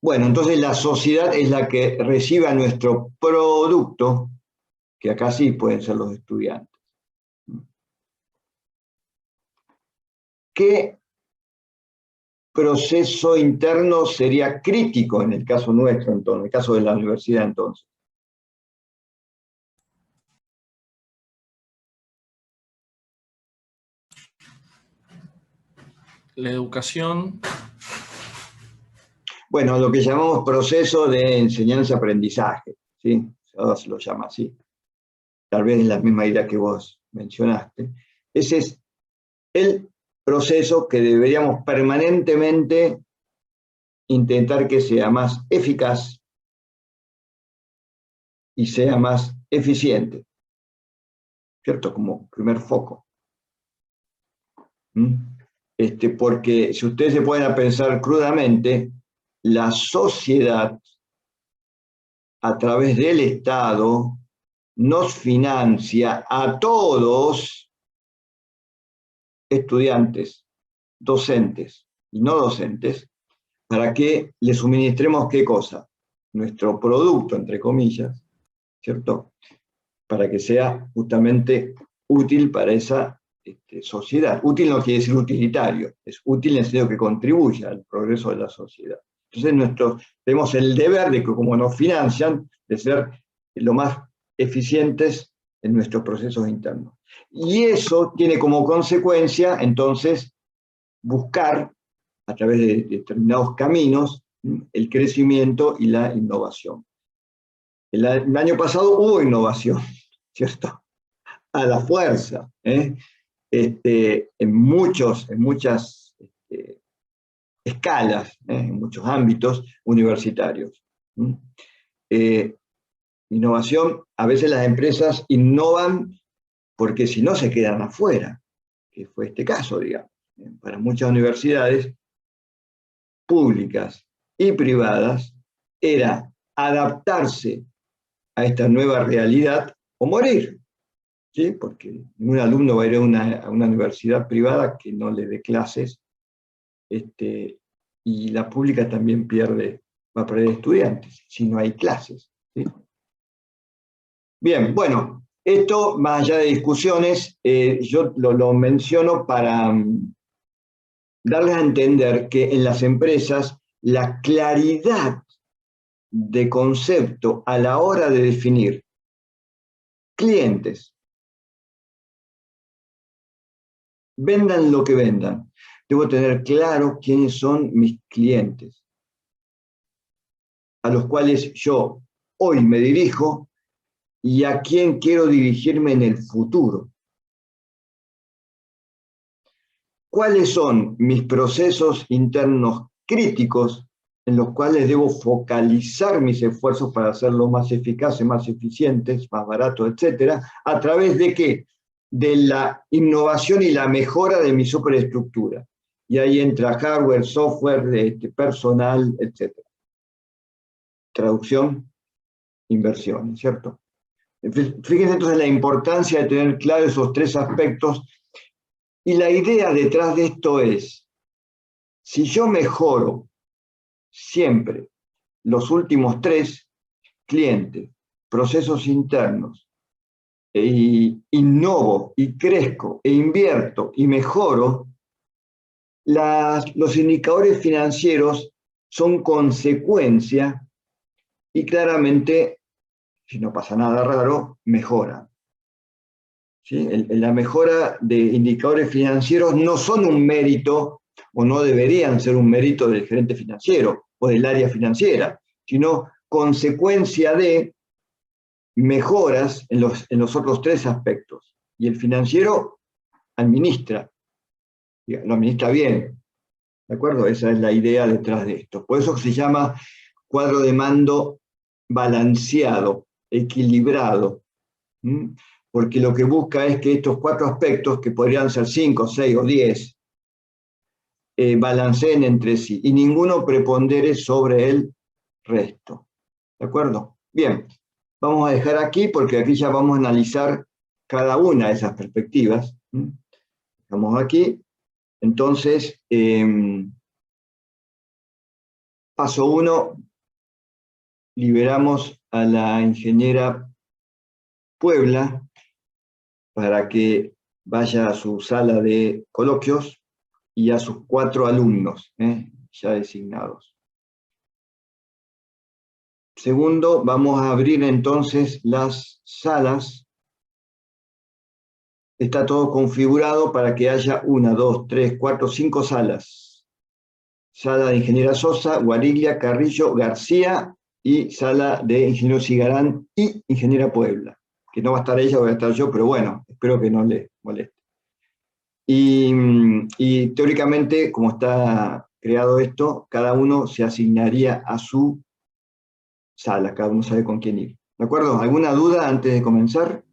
Bueno, entonces la sociedad es la que recibe a nuestro producto, que acá sí pueden ser los estudiantes. ¿Qué proceso interno sería crítico en el caso nuestro, entonces, en el caso de la universidad entonces? La educación. Bueno, lo que llamamos proceso de enseñanza-aprendizaje, ¿sí? Ahora se lo llama así. Tal vez es la misma idea que vos mencionaste. Ese es el proceso que deberíamos permanentemente intentar que sea más eficaz y sea más eficiente, ¿cierto? Como primer foco. Porque si ustedes se pueden pensar crudamente, la sociedad, a través del Estado, nos financia a todos, estudiantes, docentes y no docentes, para que le suministremos ¿qué cosa? Nuestro producto, entre comillas, ¿cierto? Para que sea justamente útil para esa sociedad. Útil no quiere decir utilitario, es útil en el sentido que contribuye al progreso de la sociedad. Entonces tenemos el deber de que como nos financian, de ser lo más eficientes en nuestros procesos internos. Y eso tiene como consecuencia, entonces, buscar, a través de determinados caminos, el crecimiento y la innovación. El año pasado hubo innovación, ¿cierto? A la fuerza, en muchas escalas, en muchos ámbitos universitarios. Innovación, a veces las empresas innovan porque si no se quedan afuera, que fue este caso, digamos. Para muchas universidades públicas y privadas era adaptarse a esta nueva realidad o morir, ¿sí? Porque ningún alumno va a ir a una universidad privada que no le dé clases, y la pública también va a perder estudiantes si no hay clases, ¿sí? Bien, bueno, esto más allá de discusiones, yo lo menciono para darles a entender que en las empresas la claridad de concepto a la hora de definir clientes. Vendan lo que vendan. Debo tener claro quiénes son mis clientes, a los cuales yo hoy me dirijo y a quién quiero dirigirme en el futuro. ¿Cuáles son mis procesos internos críticos en los cuales debo focalizar mis esfuerzos para hacerlos más eficaces, más eficientes, más baratos, etcétera? ¿A través de qué? De la innovación y la mejora de mi superestructura. Y ahí entra hardware, software, personal, etcétera. Traducción, inversión, ¿cierto? Fíjense entonces la importancia de tener claro esos tres aspectos. Y la idea detrás de esto es, si yo mejoro siempre los últimos tres, clientes, procesos internos, e innovo, y crezco, e invierto, y mejoro, los indicadores financieros son consecuencia, y claramente, si no pasa nada raro, mejoran. ¿Sí? La mejora de indicadores financieros no son un mérito, o no deberían ser un mérito del gerente financiero, o del área financiera, sino consecuencia de mejoras en los otros tres aspectos. Y el financiero administra, lo administra bien, ¿de acuerdo? Esa es la idea detrás de esto. Por eso se llama cuadro de mando balanceado, equilibrado, porque lo que busca es que estos cuatro aspectos, que podrían ser 5, 6 o 10, balanceen entre sí, y ninguno prepondere sobre el resto. ¿De acuerdo? Bien, vamos a dejar aquí, porque aquí ya vamos a analizar cada una de esas perspectivas. Estamos aquí. Entonces, paso 1, liberamos a la ingeniera Puebla para que vaya a su sala de coloquios y a sus 4 alumnos, ya designados. Segundo, vamos a abrir entonces las salas. Está todo configurado para que haya 1, 2, 3, 4, 5 salas. Sala de Ingeniera Sosa, Guariglia, Carrillo, García, y sala de Ingeniero Cigarán y Ingeniera Puebla. Que no va a estar ella, voy a estar yo, pero bueno, espero que no le moleste. Y teóricamente, como está creado esto, cada uno se asignaría a su sala, cada uno sabe con quién ir. ¿De acuerdo? ¿Alguna duda antes de comenzar?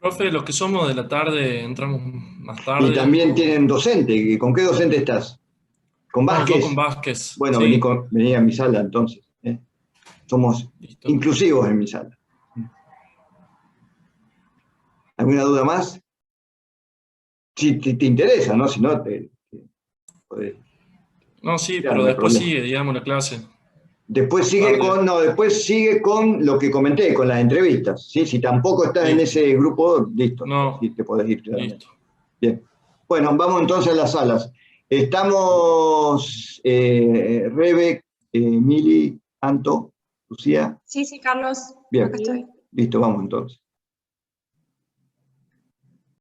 Profe, los que somos de la tarde entramos más tarde. Y también tienen docente. ¿Con qué docente estás? ¿Con Vázquez? No, yo con Vázquez. Bueno, sí. Vení a mi sala entonces. Somos Listo. Inclusivos en mi sala. ¿Alguna duda más? Si te interesa, ¿no? Si no, te podés... No, sí, Ya, pero no hay después problema. sigue, digamos, la clase. Después sigue con lo que comenté, con las entrevistas. ¿Sí? Si tampoco estás en ese grupo, listo. No. Sí, te podés ir claramente. Listo. Bien. Bueno, vamos entonces a las salas. Estamos, Rebe, Mili, Anto, Lucía. Sí, Carlos. Bien. Acá estoy. Listo, vamos entonces.